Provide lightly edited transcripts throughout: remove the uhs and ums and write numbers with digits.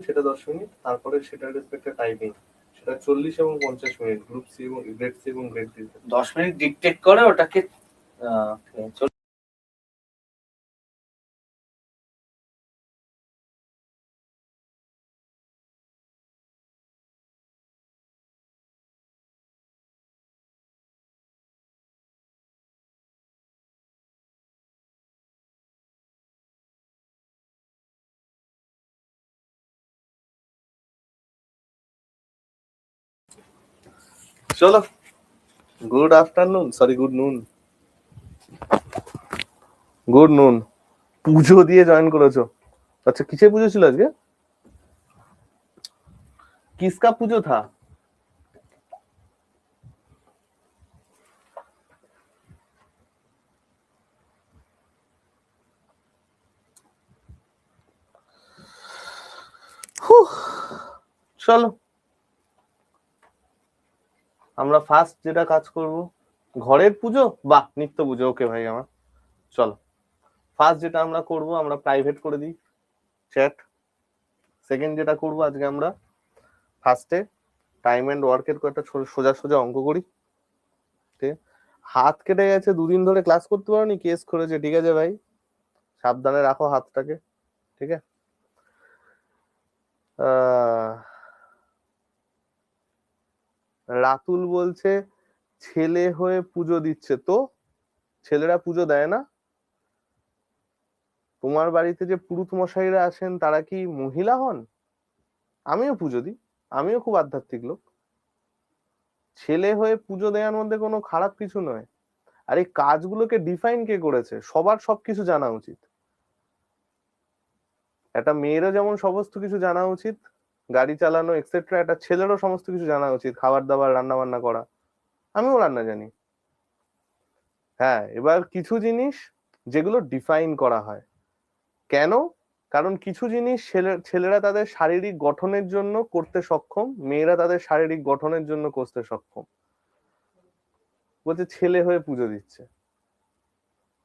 সেটা 10 মিনিট, তারপরে সেটার রেসপেক্টে টাইপিং সেটা 40 এবং 50 মিনিট, গ্রুপ সি এবং গ্রেড সি এবং গ্রেড ডি। 10 মিনিট ডিকটেট করে ওটাকে চলো, গুড আফটারনুন, সরি গুড নুন, গুড নুন। পুজো দিয়ে জয়েন করেছো? আচ্ছা, কিসে পুজো ছিল আজকে? কিসকা পুজো থা? চলো, আমরা ফার্স্ট যেটা কাজ করব, ঘরের পুজো, বাহ, নিত্য পুজো, ওকে ভাই আমার। চলো, ফার্স্ট যেটা আমরা করব, আমরা প্রাইভেট করে দিই চ্যাট। সেকেন্ড যেটা করব আজকে, আমরা ফার্স্টে টাইম এন্ড ওয়ার্কের কয়েকটা সোজা সোজা অঙ্ক করি। ঠিক, হাত কেটে গেছে, 2 দিন ধরে ক্লাস করতে পারোনি, কেস করেছে, ঠিক আছে ভাই, সাবধানে রাখো হাতটাকে, ঠিক আছে? রাতুল বলছে ছেলে হয়ে পুজো দিচ্ছে, তো ছেলেরা পুজো দেয় না? তোমার বাড়িতে যে পুরুত মশাইরা আসেন তারা কি মহিলা হন? আমিও পুজো দিই, আমিও খুব আধ্যাত্মিক লোক। ছেলে হয়ে পুজো দেওয়ার মধ্যে কোনো খারাপ কিছু নয়। আর এই কাজগুলোকে ডিফাইন কে করেছে? সবার সবকিছু জানা উচিত। একটা মেয়েরও যেমন সমস্ত কিছু জানা উচিত, গাড়ি চালানো এক্সেট্রা, একটা ছেলেরও সমস্ত কিছু জানা উচিত, খাবার দাবার, রান্না বান্না করা। আমিও রান্না জানি। হ্যাঁ, এবার কিছু জিনিস যেগুলো ডিফাইন করা হয় কেন, কারণ কিছু জিনিস ছেলেরা তাদের শারীরিক গঠনের জন্য করতে সক্ষম, মেয়েরা তাদের শারীরিক গঠনের জন্য করতে সক্ষম। বলছে ছেলে হয়ে পুজো দিচ্ছে,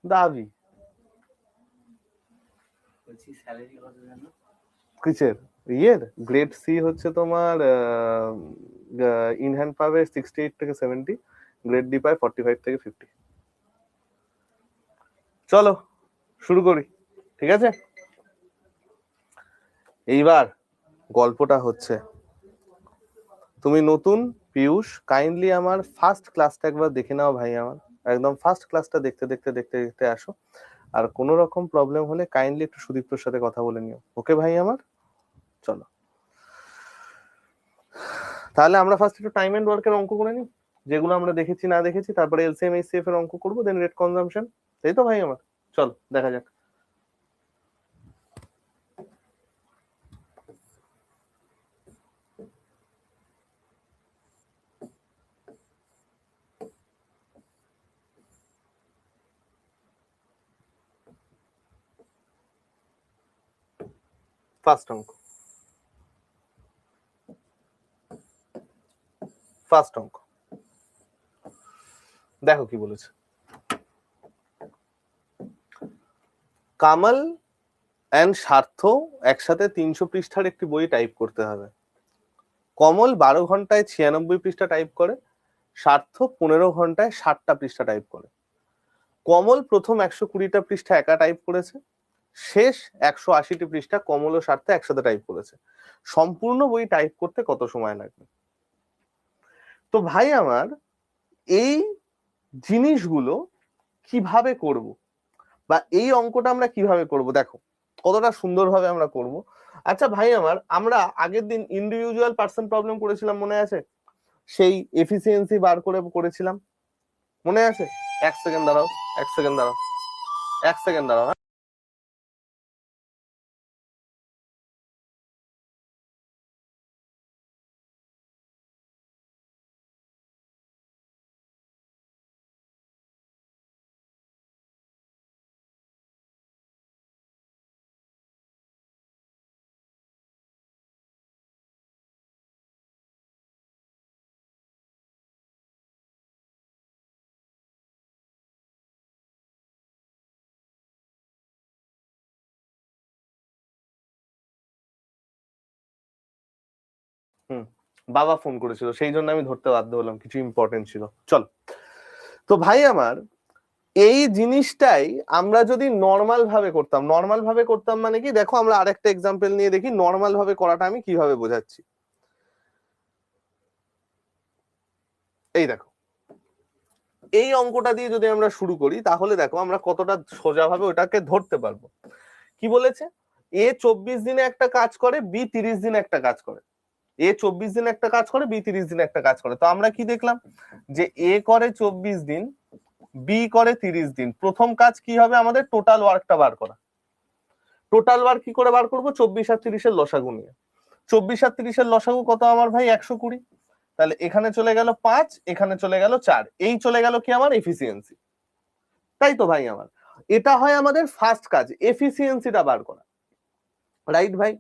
দাবি কিসের? ইয়ের গ্রেড সি হচ্ছে তোমার ইন হ্যান্ড পাবে 68 থেকে 70, গ্রেড ডি পায় 45 থেকে 50। চলো শুরু করি, ঠিক আছে? এইবার গল্পটা হচ্ছে, তুমি নতুন পিয়ুষ, কাইন্ডলি আমার ফার্স্ট ক্লাসটা একবার দেখে নাও ভাই আমার, একদম ফার্স্ট ক্লাসটা দেখতে দেখতে দেখতে দেখতে আসো। আর কোনো রকম প্রবলেম হলে কাইন্ডলি একটু সুদীপ্তর সাথে কথা বলে নিও, ওকে ভাই আমার? চলো, তাহলে আমরা ফার্স্ট একটু টাইম এন্ড ওয়ার্কের অঙ্ক করে নিই, যেগুলো আমরা দেখেছি না দেখেছি, তারপরে এলসিএম এইচসিএফ এর অঙ্ক করবো, দেন রেট কনজাম্পশন। তাই তো ভাই আমার? চল দেখা যাক। ফার্স্ট অঙ্ক, ফার্স্ট অঙ্ক দেখো কি বলেছে। কামাল অ্যান্ড স্বার্থ একসাথে 300 পৃষ্ঠার একটি বই টাইপ করতে হবে। কমল 12 ঘন্টায় 96 পৃষ্ঠা টাইপ করে, স্বার্থ 15 ঘন্টায় 60টা পৃষ্ঠা টাইপ করে। কমল প্রথম 120টা পৃষ্ঠা একা টাইপ করেছে, শেষ 180টি পৃষ্ঠা কমল ও স্বার্থে একসাথে টাইপ করেছে। সম্পূর্ণ বই টাইপ করতে কত সময় লাগবে? তো ভাই আমার, এই জিনিসগুলো কিভাবে করব, বা এই অঙ্কটা আমরা কিভাবে করব, দেখো কতটা সুন্দরভাবে আমরা করব। আচ্ছা ভাই আমার, আমরা আগের দিন ইন্ডিভিজুয়াল পার্সন প্রবলেম করেছিলাম, মনে আছে? সেই এফিসিয়েন্সি বার করে করেছিলাম, মনে আছে? 1 সেকেন্ড দাঁড়াও, 1 সেকেন্ড দাঁড়াও, 1 সেকেন্ড দাঁড়াও। বাবা ফোন করেছিল, সেই জন্য আমি ধরতে বাধ্য হলাম, কিছু ইম্পর্টেন্ট ছিল। চল, তো ভাই আমার এই জিনিসটাই আমরা যদি নর্মাল ভাবে করতাম, নর্মাল ভাবে করতাম মানে কি, দেখো আমরা আরেকটা এক্সাম্পল নিয়ে দেখি নর্মাল ভাবে করাটা আমি কিভাবে বোঝাচ্ছি। এই দেখো, এই অঙ্কটা দিয়ে যদি আমরা শুরু করি তাহলে দেখো আমরা কতটা সোজাভাবে ওটাকে ধরতে পারবো। কি বলেছে, এ 24 দিনে একটা কাজ করে, বি 30 দিনে একটা কাজ করে। এ 24 দিনে একটা কাজ করে, বি 30 দিনে একটা কাজ করে। তো আমরা কি দেখলাম, যে এ করে 24 দিন, বি করে 30 দিন। প্রথম কাজ কি হবে, আমাদের টোটাল ওয়ার্কটা বার করা। টোটাল ওয়ার্ক কি করে বার করবো, 24 আর 30 এর লসাগু নিয়ে। 24 আর 30 এর লসাগু কত আমার ভাই, 120। তাহলে এখানে চলে গেল 5, এখানে চলে গেল 4, এই চলে গেল কি আমার এফিসিয়েন্সি। তাই তো ভাই আমার, এটা হয় আমাদের ফার্স্ট কাজ, এফিসিয়েন্সিটা বার করা। রাইট ভাই,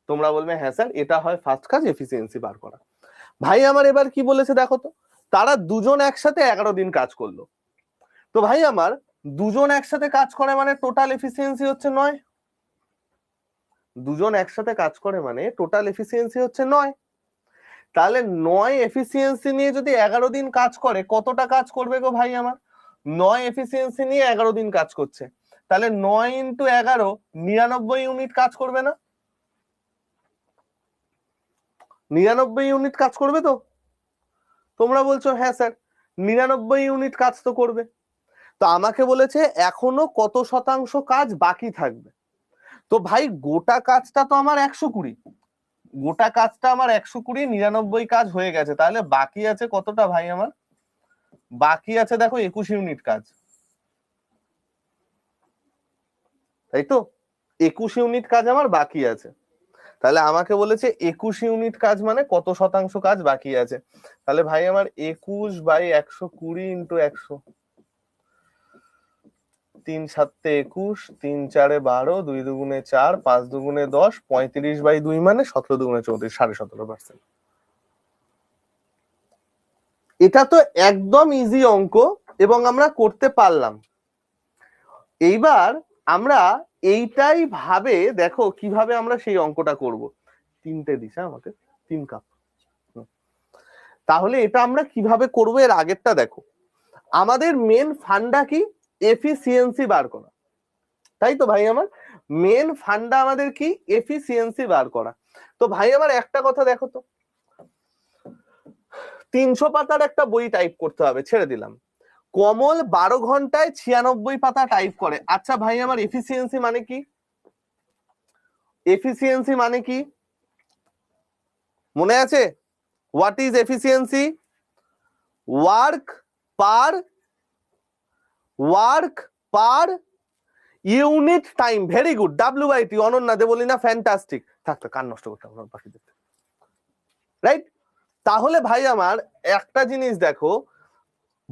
তোমরা বলবে হ্যাঁ স্যার এটা হয় ফার্স্ট কাজ, এফিসিয়েন্সি বার করা। ভাই আমার এবার কি বলেছে দেখো তো, তারা দুজন একসাথে 11 দিন কাজ করলো। তো ভাই আমার দুজন একসাথে কাজ করে মানে টোটাল এফিসিয়েন্সি হচ্ছে 9। দুজন একসাথে কাজ করে মানে টোটাল এফিসিয়েন্সি হচ্ছে 9। তাহলে 9 এফিসিয়েন্সি নিয়ে যদি 11 দিন কাজ করে, কতটা কাজ করবে গো ভাই আমার, 9 এফিসিয়েন্সি নিয়ে 11 দিন কাজ করছে, তাহলে 9 ইন্টু 11 99 ইউনিট কাজ করবে না? 99 ইউনিট কাজ করবে তো? তোমরা বলছো হ্যাঁ স্যার 99 ইউনিট কাজ তো করবে। তো আমাকে বলেছে এখনো কত শতাংশ কাজ বাকি থাকবে। তো ভাই গোটা কাজটা তো আমার 120, গোটা কাজটা আমার 120, 99 কাজ হয়ে গেছে, তাহলে বাকি আছে কতটা ভাই আমার, বাকি আছে দেখো 21 ইউনিট কাজ। তাই তো, 21 ইউনিট কাজ আমার বাকি আছে। তাহলে আমাকে বলেছে 21 ইউনিট কাজ মানে কত শতাংশ কাজ বাকি আছে। তাহলে ভাই আমার 21/120 ইন্টু 100, 3 7 21, 3 4 12, 2 2 4, 5 2 10, 35/2 মানে 17 2 34, 17.5%। এটা তো একদম ইজি অঙ্ক এবং আমরা করতে পারলাম। এইবার আমরা এইটাই ভাবে দেখো কিভাবে আমরা সেই অঙ্কটা করব। 3টে দিস আমাকে, 3 কাপ। তাহলে এটা আমরা কিভাবে করব, এর আগেরটা দেখো। আমাদের মেন ফান্ডা কি, এফিসিয়েন্সি বার করা। তাই তো ভাই আমার, মেন ফান্ডা আমাদের কি, এফিসিয়েন্সি বার করা। তো ভাই আমার একটা কথা দেখো তো, 300 পাতার একটা বই টাইপ করতে হবে, ছেড়ে দিলাম। কমল 12 ঘন্টায় 96 পাতা টাইপ করে। আচ্ছা ভাই আমার এফিসিয়েন্সি মানে কি, এফিসিয়েন্সি মানে কি মনে আছে? What is efficiency? Work per, work per unit time. Very good, WIT। Ananya De বলি না, ফ্যান্টাস্টিক। থাকতো কান নষ্ট করতে হবে বাকি দেখতে, রাইট? তাহলে ভাই আমার একটা জিনিস দেখো,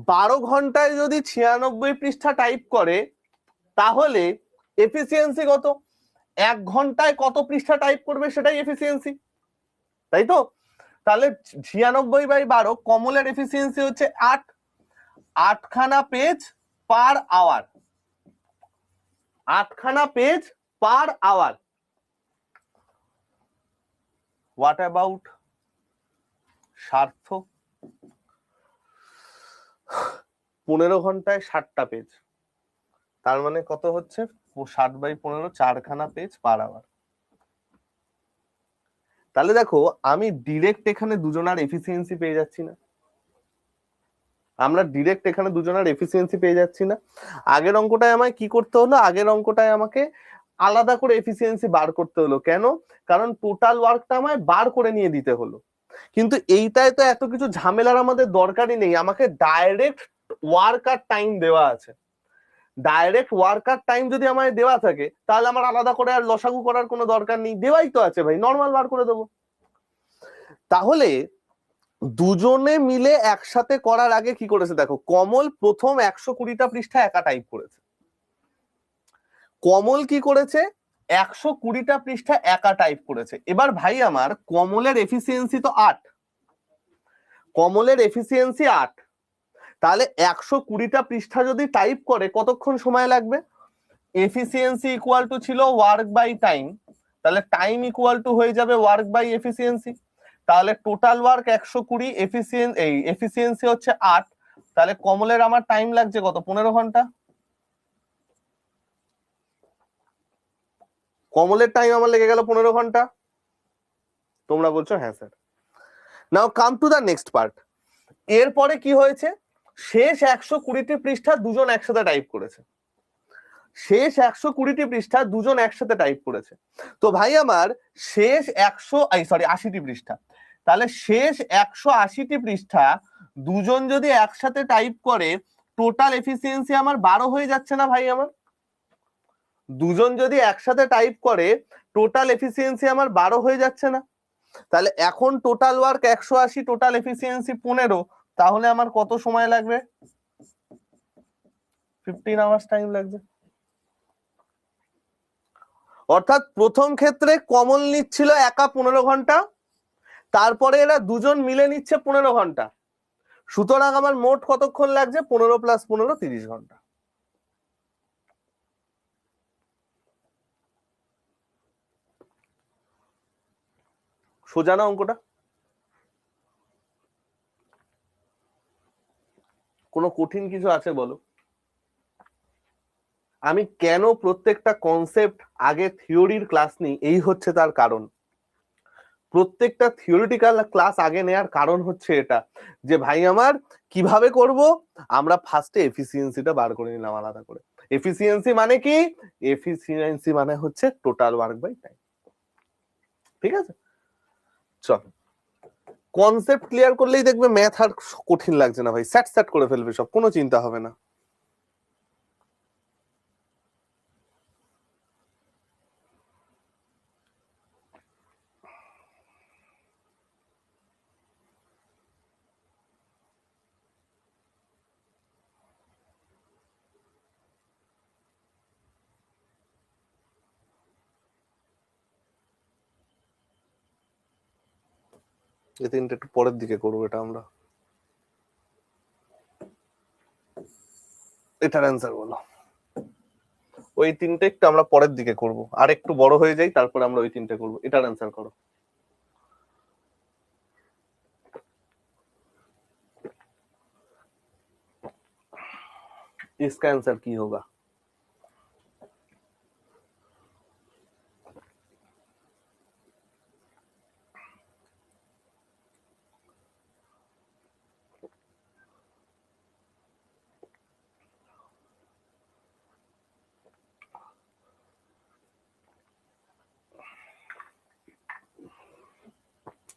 12 ঘন্টায় যদি 96 পৃষ্ঠা টাইপ করে তাহলে এফিসিয়েন্সি কত, 1 ঘন্টায় কত পৃষ্ঠা টাইপ করবে সেটাই এফিসিয়েন্সি। তাই তো, তাহলে 96/12, কমলের এফিসিয়েন্সি হচ্ছে 8, 8খানা পেজ পার আওয়ার, 8খানা page per hour. What about Swartha? 15 ঘন্টায় 60টা পেজ, তার মানে কত হচ্ছে, 60/15, 4খানা পেজ পার আওয়ার। তাহলে দেখো আমি ডিরেক্ট এখানে দুজনার এফিসিয়েন্সি পেয়ে যাচ্ছি না, আমরা ডিরেক্ট এখানে দুজনের এফিসিয়েন্সি পেয়ে যাচ্ছি না। আগের অঙ্কটায় আমায় কি করতে হলো, আগের অঙ্কটায় আমাকে আলাদা করে এফিসিয়েন্সি বার করতে হলো। কেন? কারণ টোটাল ওয়ার্কটা আমায় বার করে নিয়ে দিতে হলো। কিন্তু এইটায় তো এত কিছু ঝামেলার আমাদের দরকারই নেই, আমাকে ডাইরেক্ট ওয়ার্ক আর টাইম দেওয়া আছে। ডাইরেক্ট ওয়ার্ক আর টাইম যদি আমায় দেওয়া থাকে তাহলে আমার আলাদা করে আর লসাগু করার কোনো দরকার নেই, দেওয়াই তো আছে ভাই, নর্মাল বার করে দেবো। তাহলে দুজনে মিলে একসাথে করার আগে কি করেছে দেখো, কমল প্রথম 120টা পৃষ্ঠা একা টাইপ করেছে। কমল কি করেছে, 120টা পৃষ্ঠা একা টাইপ করেছে। এবার ভাই আমার কমলের এফিসিয়েন্সি তো 8, কমলের এফিসিয়েন্সি 8, তাহলে 120টা পৃষ্ঠা যদি টাইপ করে কতক্ষণ সময় লাগবে? এফিসিয়েন্সি ইকুয়াল টু ছিল ওয়ার্ক বাই টাইম, তাহলে টাইম ইকুয়াল টু হয়ে যাবে ওয়ার্ক বাই এফিসিয়েন্সি। তাহলে টোটাল ওয়ার্ক 120, এফিসিয়েন্সি হচ্ছে 8, তাহলে কমলের আমার টাইম লাগছে কত? 15 ঘন্টা। কমলের টাইম আমার লেগে গেল 15 ঘন্টা। তোমরা বলছো হ্যাঁ sir. Now come to the next part. এরপরে কি হয়েছে? শেষ 120টি পৃষ্ঠা দুজন একসাথে টাইপ করেছে। শেষ 120টি পৃষ্ঠা দুজন একসাথে টাইপ করেছে। তো ভাই আমার শেষ 80টি পৃষ্ঠা, তাহলে শেষ 180টি পৃষ্ঠা দুজন যদি একসাথে টাইপ করে, টোটাল এফিসিয়েন্সি আমার 12 হয়ে যাচ্ছে না ভাই আমার? দুজন যদি একসাথে টাইপ করে টোটাল এফিসিয়েন্সি আমার 12 হয়ে যাচ্ছে না? তাহলে এখন টোটাল ওয়ার্ক 180, টোটাল এফিসিয়েন্সি 15, তাহলে আমার কত সময় লাগবে? 15 আওয়ার্স টাইম লাগবে। অর্থাৎ প্রথম ক্ষেত্রে কমল নিচ্ছিল একা 15 ঘন্টা, তারপরে এরা দুজন মিলে নিচ্ছে 15 ঘন্টা, সুতরাং আমার মোট কতক্ষণ লাগছে? 15 + 15 30 ঘন্টা। সোজা না অঙ্কটা? কোনো কঠিন কিছু আছে বলো? আমি কেন প্রত্যেকটা কনসেপ্ট আগে থিওরির ক্লাস নিই, এই হচ্ছে তার কারণ। প্রত্যেকটা থিওরিটিক্যাল ক্লাস আগে নেয়ার কারণ হচ্ছে এটা, যে ভাই আমার কিভাবে করব, আমরা ফার্স্টে এফিসিয়েন্সিটা বার করে নিলাম আলাদা করে। এফিসিয়েন্সি মানে কি? এফিসিয়েন্সি মানে হচ্ছে টোটাল ওয়ার্ক বাই টাইম। ঠিক আছে, চল। কনসেপ্ট ক্লিয়ার করলেই দেখবে ম্যাথ আর কঠিন লাগছে না ভাই, স্যাট স্যাট করে ফেলবে সব, কোনো চিন্তা হবে না। এই তিনটে একটু পরের দিকে করবো, এটা আমরা, এটার অ্যান্সার বলো। ওই তিনটে একটু আমরা পরের দিকে করব, আর একটু বড় হয়ে যাই, তারপরে আমরা ওই তিনটে করবো। এটার অ্যান্সার করো। इसका आंसर की होगा?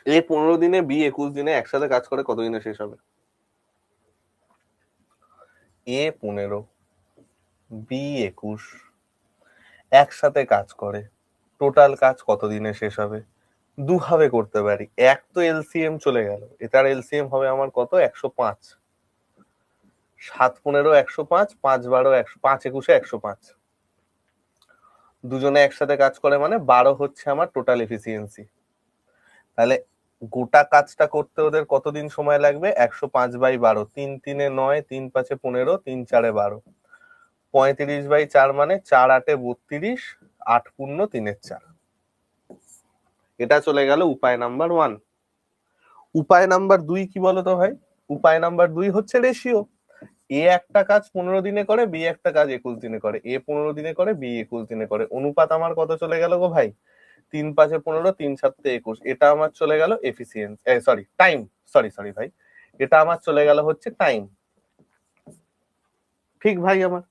এ 15 দিনে, বি 21 দিনে একসাথে কাজ করে, কতদিনে শেষ হবে? এ 15, বি 21 একসাথে কাজ করে, টোটাল কাজ কতদিনে শেষ হবে? দুভাবে করতে পারি। এক তো এলসিএম চলে গেল, এটার এলসিএম হবে আমার কত? 105। 7 15 105, 5 12 100, 5 21 105। দুজনে একসাথে কাজ করে মানে 12 হচ্ছে আমার টোটাল এফিসিয়েন্সি। তাহলে গোটা কাজটা করতে ওদের কতদিন সময় লাগবে? 105/12, 3 3 9, 3 5 15, 3 4 12, 35/4 মানে 4 8 32, 8 পূর্ণ 3 4। এটা চলে গেল উপায় নাম্বার 1। উপায় নাম্বার 2 কি বলতো ভাই? উপায় নাম্বার 2 হচ্ছে রেশিও। এ একটা কাজ 15 দিনে করে, বি একটা কাজ 21 দিনে করে। এ 15 দিনে করে, বি 21 দিনে করে। অনুপাত আমার কত চলে গেল গো ভাই? 3 5 15, 3 7 21। এটা আমার চলে গেল এফিসিয়েন্সি, সরি টাইম, সরি ভাই, এটা আমার চলে গেল হচ্ছে টাইম। ঠিক ভাই আমার?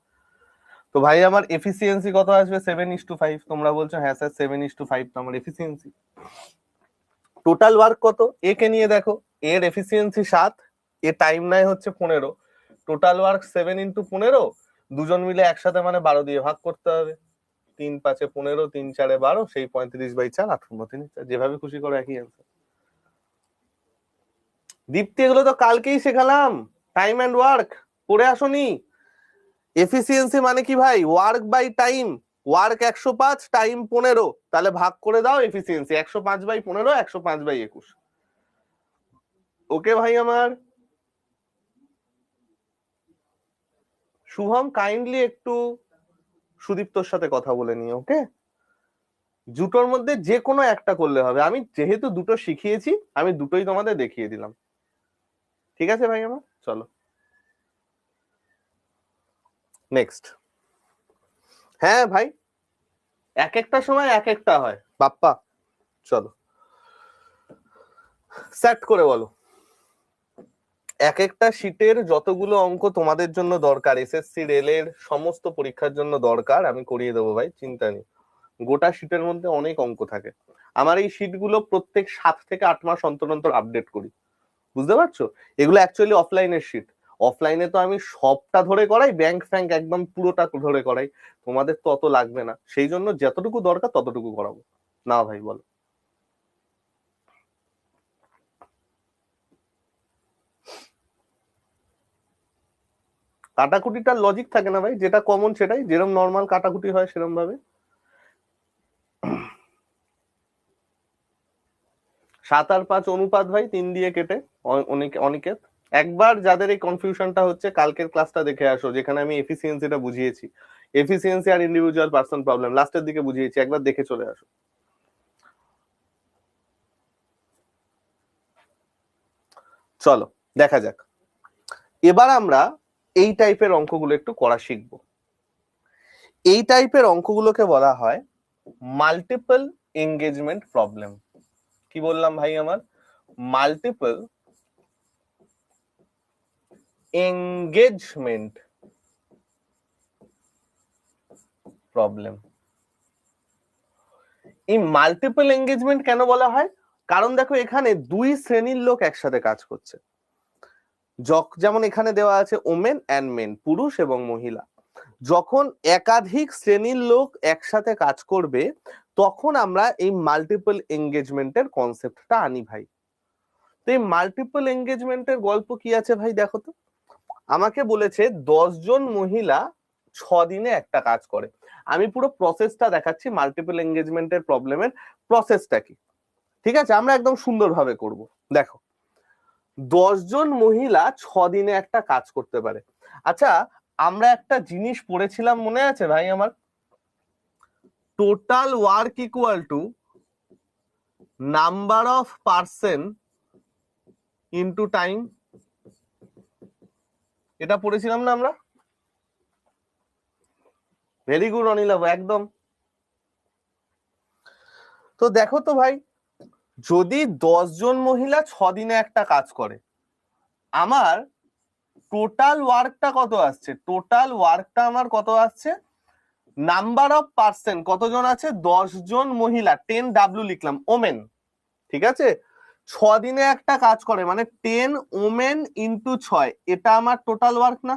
তো ভাই আমার এফিসিয়েন্সি কত আসবে? 7:5। তোমরা বলছো হ্যাঁ স্যার 7:5 তো আমার এফিসিয়েন্সি। টোটাল ওয়ার্ক কত? এ কে নিয়ে দেখো, এর এফিসিয়েন্সি 7, এ টাইম নেয় হচ্ছে 15। টোটাল ওয়ার্ক 7 × 15, দুজন মিলে একসাথে মানে 12 দিয়ে ভাগ করতে হবে। 3 5 15, 3 4 12, সেই 35/4, 8 পূর্ণ 3 4। যেভাবে খুশি করো, একই অ্যান্সার। দীপ্তি এগুলো তো কালকেই শেখালাম, টাইম এন্ড ওয়ার্ক পড়ে আসোনি? এফিসিয়েন্সি মানে কি ভাই? Work by time. Work 105, time 15, তাহলে ভাগ করে দাও এফিসিয়েন্সি 105/15, 105/21। ওকে ভাই আমার? শুভম কাইন্ডলি একটু সুদীপ্তর সাথে কথা বলে নিও, ওকে? দুটোর মধ্যে যে কোনো একটা করলে হবে। আমি যেহেতু দুটো শিখিয়েছি, আমি দুটোই তোমাদের দেখিয়ে দিলাম। ঠিক আছে ভাই আমার, চলো নেক্সট। হ্যাঁ ভাই, এক একটা সময় এক একটা হয় বাপ্পা। চলো সেট করে বলো। এক একটা শীটের যতগুলো অঙ্ক তোমাদের জন্য দরকার, এসএসসি রেল এর সমস্ত পরীক্ষার জন্য দরকার, আমি করিয়ে দেবো ভাই, চিন্তা নেই। গোটা শীটের মধ্যে অনেক অঙ্ক থাকে। আমার এই শীটগুলো প্রত্যেক 7 থেকে 8 মাস অন্তর অন্তর আপডেট করি, বুঝতে পারছো? এগুলো অ্যাকচুয়ালি অফলাইনের শীট। অফলাইনে তো আমি সবটা ধরে করাই, ব্যাংক ফ্যাংক একদম পুরোটা ধরে করাই। তোমাদের তো অত লাগবে না, সেই জন্য যতটুকু দরকার ততটুকু করাবো। না ভাই বলো। কাটাকুটিটার লজিক থাকে না ভাই, যেটা কমন সেটাই, যেরকম নর্মাল কাটাকুটি হয় সেরকম ভাবে। 7 আর 5 অনুপাত ভাই, 3 দিয়ে কেটে। অনিকেত, একবার যাদের এই কনফিউশনটা হচ্ছে কালকের ক্লাসটা দেখে আসো, যেখানে আমি এফিসিয়েন্সিটা বুঝিয়েছি। এফিসিয়েন্সি আর ইন্ডিভিজুয়াল পার্সন প্রবলেম লাস্টের দিকে বুঝিয়েছি, একবার দেখে চলে আসো। চলো দেখা যাক। এবার আমরা এই টাইপের অঙ্কগুলো একটু করা শিখবো। এই টাইপের অঙ্কগুলোকে বলা হয় মাল্টিপল এঙ্গেজমেন্ট প্রবলেম। কি বললাম ভাই আমার? Multiple engagement problem. এই মাল্টিপল এঙ্গেজমেন্ট কেন বলা হয়? কারণ দেখো, এখানে দুই শ্রেণীর লোক একসাথে কাজ করছে। যেমন এখানে দেওয়া আছে ওমেন অ্যান্ড মেন, পুরুষ এবং মহিলা। যখন একাধিক শ্রেণীর লোক একসাথে কাজ করবে, তখন আমরা এই মাল্টিপল এঙ্গেজমেন্টের কনসেপ্টটা আনি ভাই। তো এই মাল্টিপল এঙ্গেজমেন্টের গল্প কি আছে ভাই, দেখো তো। আমাকে বলেছে 10 জন মহিলা 6 দিনে একটা কাজ করে। আমি পুরো প্রসেসটা দেখাচ্ছি, মাল্টিপল এঙ্গেজমেন্টের প্রবলেমের প্রসেসটা কি। ঠিক আছে, আমরা একদম সুন্দরভাবে করব। দেখো, 10 জন মহিলা 6 দিনে একটা কাজ করতে পারে। আচ্ছা, আমরা একটা জিনিস পড়েছিলাম, মনে আছে ভাই আমার? Total work equal to number of person into time. এটা পড়েছিলাম না আমরা? ভেরি গুড অনিলাভ, একদম। তো দেখো তো ভাই, যদি 10 জন মহিলা 6 দিনে একটা কাজ করে, আমার টোটাল ওয়ার্কটা কত আসছে? টোটাল ওয়ার্কটা আমার কত আসছে? নাম্বার অফ পার্সন কতজন আছে? 10 জন মহিলা, 10W লিখলাম, ওমেন। ঠিক আছে, 6 দিনে একটা কাজ করে মানে 10 ওমেন ইন্টু 6, এটা আমার টোটাল ওয়ার্ক না?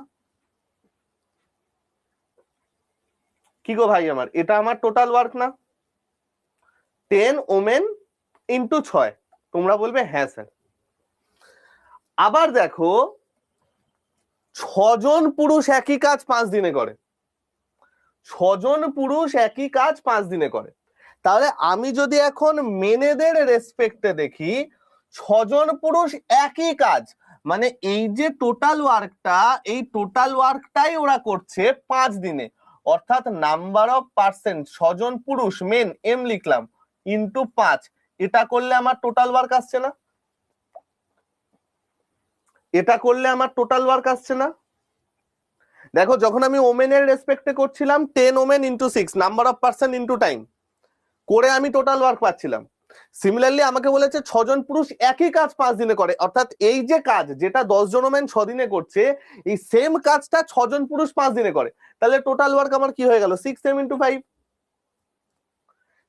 কি গো ভাই আমার, এটা আমার টোটাল ওয়ার্ক না? 10 ওমেন ইন্টু 6, তোমরা বলবে হ্যাঁ স্যার। আবার দেখো, 6 জন পুরুষ একই কাজ 5 দিনে করে। 6 জন পুরুষ একই কাজ 5 দিনে করে। তাহলে আমি যদি এখন মেনেদের রেসপেক্টে দেখি, 6 জন পুরুষ একই কাজ, মানে এই যে টোটাল ওয়ার্কটা, এই টোটাল ওয়ার্কটাই ওরা করছে 5 দিনে। অর্থাৎ নাম্বার অফ পার্সন, 6 জন পুরুষ মেন, এম লিখলাম, ইন্টু 5, এটা করলে আমার টোটাল ওয়ার্ক আসছে না? এটা করলে আমার টোটাল ওয়ার্ক আসছে না? দেখো, যখন আমি ওমেনের রেসপেক্টে করছিলাম 10 women into 6, number of person into time করে আমি টোটাল ওয়ার্ক পাচ্ছিলাম। সিমিলারলি আমাকে বলেছে 6 জন পুরুষ একই কাজ 5 দিনে করে, অর্থাৎ এই যে কাজ যেটা 10 জন ওমেন 6 দিনে করছে, এই সেম কাজটা 6 জন পুরুষ 5 দিনে করে। তাহলে টোটাল ওয়ার্ক আমার কি হয়ে গেল? 6m into 5।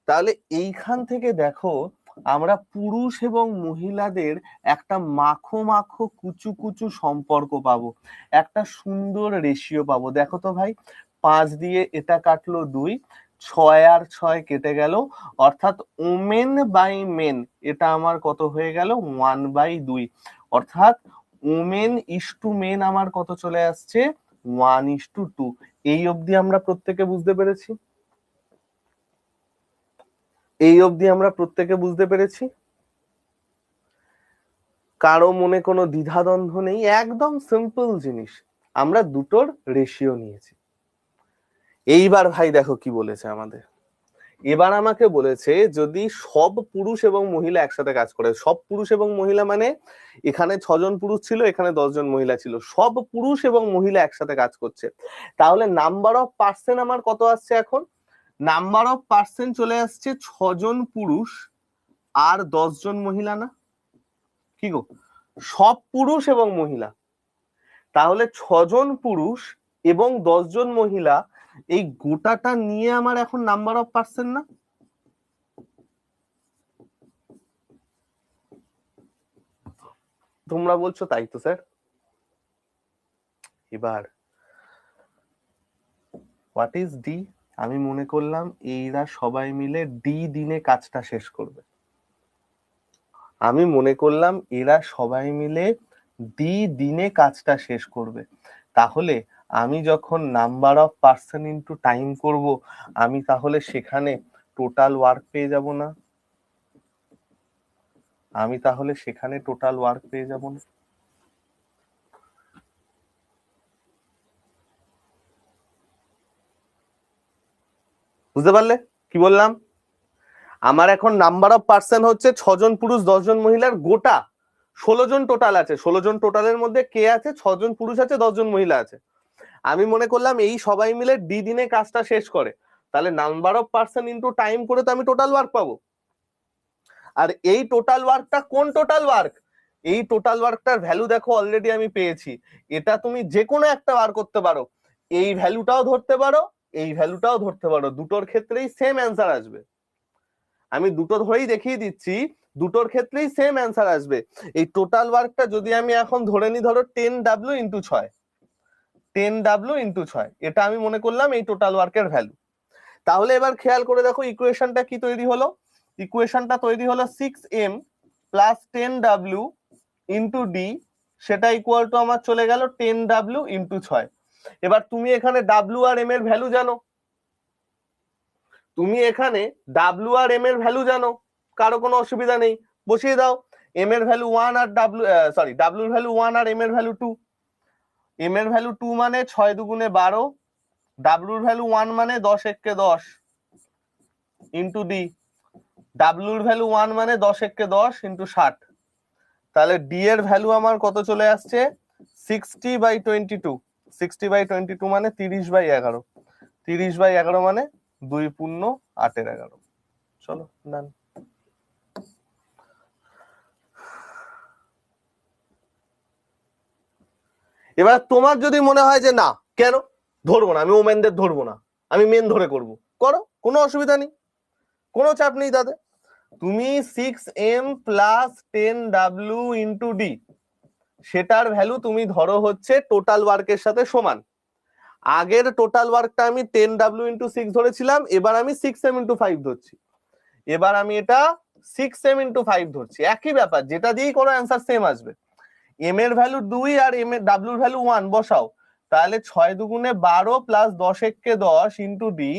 তাহলে এইখান থেকে দেখো, আমরা পুরুষ এবং মহিলাদের একটা মাখো মাখো কুচু কুচু সম্পর্ক পাবো, একটা সুন্দর রেশিও পাবো। দেখো তো ভাই, 5 দিয়ে এটা কাটলো 2, 6 আর 6 কেটে গেল, অর্থাৎ ওমেন বাই মেন এটা আমার কত হয়ে গেল? 1/2। অর্থাৎ ওমেন ইস টু মেন আমার কত চলে আসছে? 1:2। এই অবধি আমরা প্রত্যেকে বুঝতে পেরেছি? এই অবধি আমরা প্রত্যেকে বুঝতে পেরেছি? কারো মনে কোনো দ্বিধাদ্বন্দ্ব নেই? একদম সিম্পল জিনিস, আমরা দুটোর রেশিও নিয়েছি। এইবার ভাই দেখো কি বলেছে আমাদের। এবার আমাকে বলেছে যদি সব পুরুষ এবং মহিলা একসাথে কাজ করে, সব পুরুষ এবং মহিলা মানে এখানে 6জন পুরুষ ছিল, এখানে 10জন মহিলা ছিল, সব পুরুষ এবং মহিলা একসাথে কাজ করছে, তাহলে নাম্বার অফ পার্সেন্ট আমার কত আসছে? এখন নাম্বার অফ পার্সেন্ট চলে আসছে 6জন পুরুষ আর 10জন মহিলা। না কি গো, সব পুরুষ এবং মহিলা, তাহলে 6জন পুরুষ এবং 10জন মহিলা, এই গোটাটা নিয়ে আমার এখন নাম্বার অফ পার্সেন্ট না? তোমরা বলছো তাই তো স্যার। এবার হোয়াট ইজ ডি? আমি মনে করলাম এইরা সবাই মিলে ডি দিনে কাজটা শেষ করবে। আমি মনে করলাম এরা সবাই মিলে ডি দিনে কাজটা শেষ করবে, তাহলে আমি যখন number of person into time করব, আমি তাহলে সেখানে টোটাল ওয়ার্ক পেয়ে যাব না? আমি তাহলে সেখানে টোটাল ওয়ার্ক পেয়ে যাব না? বুঝতে পারলে কি বললাম? আমার এখন নাম্বার অফ পার্সন হচ্ছে 6জন পুরুষ 10জন মহিলার গোটা 16জন টোটাল আছে, 16জন টোটালের মধ্যে কে আছে? 6জন পুরুষ আছে, 10জন মহিলা আছে। আমি মনে করলাম এই সবাই মিলে ডি দিনে কাজটা শেষ করে, তাহলে number of person into time করে তো আমি টোটাল ওয়ার্ক পাবো। আর এই টোটাল ওয়ার্কটা কোন টোটাল ওয়ার্ক? এই টোটাল ওয়ার্কটার ভ্যালু দেখো অলরেডি আমি পেয়েছি। এটা তুমি যে কোনো একটা বার করতে পারো, এই ভ্যালুটাও ধরতে পারো, এই ভ্যালুটাও ধরতে পারো, দুটোর ক্ষেত্রেই সেম অ্যান্সার আসবে। আমি দুটো ধরেই দেখিয়ে দিচ্ছি, দুটোর ক্ষেত্রেই সেম অ্যান্সার আসবে। এই টোটাল ওয়ার্কটা যদি আমি এখন ধরে নিই, ধরো 10W ইন্টু 6, 10W ইন্টু 6, এটা আমি মনে করলাম এই টোটাল ওয়ার্কের ভ্যালু। তাহলে এবার খেয়াল করে দেখো ইকুয়েশনটা কি তৈরি হলো। ইকুয়েশনটা তৈরি হলো 6M plus 10W into D, সেটা ইকুয়াল টু আমার চলে গেল 10W ইন্টু 6। এবার তুমি এখানে ডাব্লিউ আর এম এর ভ্যালু জানো, তুমি এখানে ডাব্লিউ আর এম এর ভ্যালু জানো, কারো কোনো অসুবিধা নেই, বসিয়ে দাও। এম এর ভ্যালু 1 আর ডাব্লিউর ভ্যালু 1 আর এম এর ভ্যালু 2। এম এর ভ্যালু 2 মানে 6 দুগুণে 12, ডাব্লিউর ভ্যালু 1 মানে 10 একে 10 ইন্টু ডি, ডাব্লিউর ভ্যালু 1 মানে 10 একে 10 ইন্টু 60। তাহলে ডি এর ভ্যালু আমার কত চলে আসছে? 60/22। 60/22 মানে 30/11। 30/11 মানে 2×8=11। চলো ডান। এবার তোমার যদি মনে হয় যে না, কেন ধরবো না, আমি ওমেনদের ধরবো না, আমি মেন ধরে করব, করো, কোনো অসুবিধা নেই, কোনো চাপ নেই তাতে। তুমি 6M plus 10W into D, সেটার ভ্যালু তুমি ধরো হচ্ছে টোটাল ওয়ার্কের সাথে সমান। আগের টোটাল ওয়ার্কটা আমি 10W ইন্টু 6 ধরেছিলাম, এবার আমি 6M ইন্টু 5 ধরছি। এবার আমি এটা 6M ইন্টু 5 ধরছি, একই ব্যাপার, যেটা দিয়েই কোনো অ্যান্সার সেম আসবে। এম এর ভ্যালু 2 আর এম এর ডাব্লিউর ভ্যালু 1 বসাও, তাহলে 6 দুগুণে 12 প্লাস 10 একে 10 ইন্টু ডি,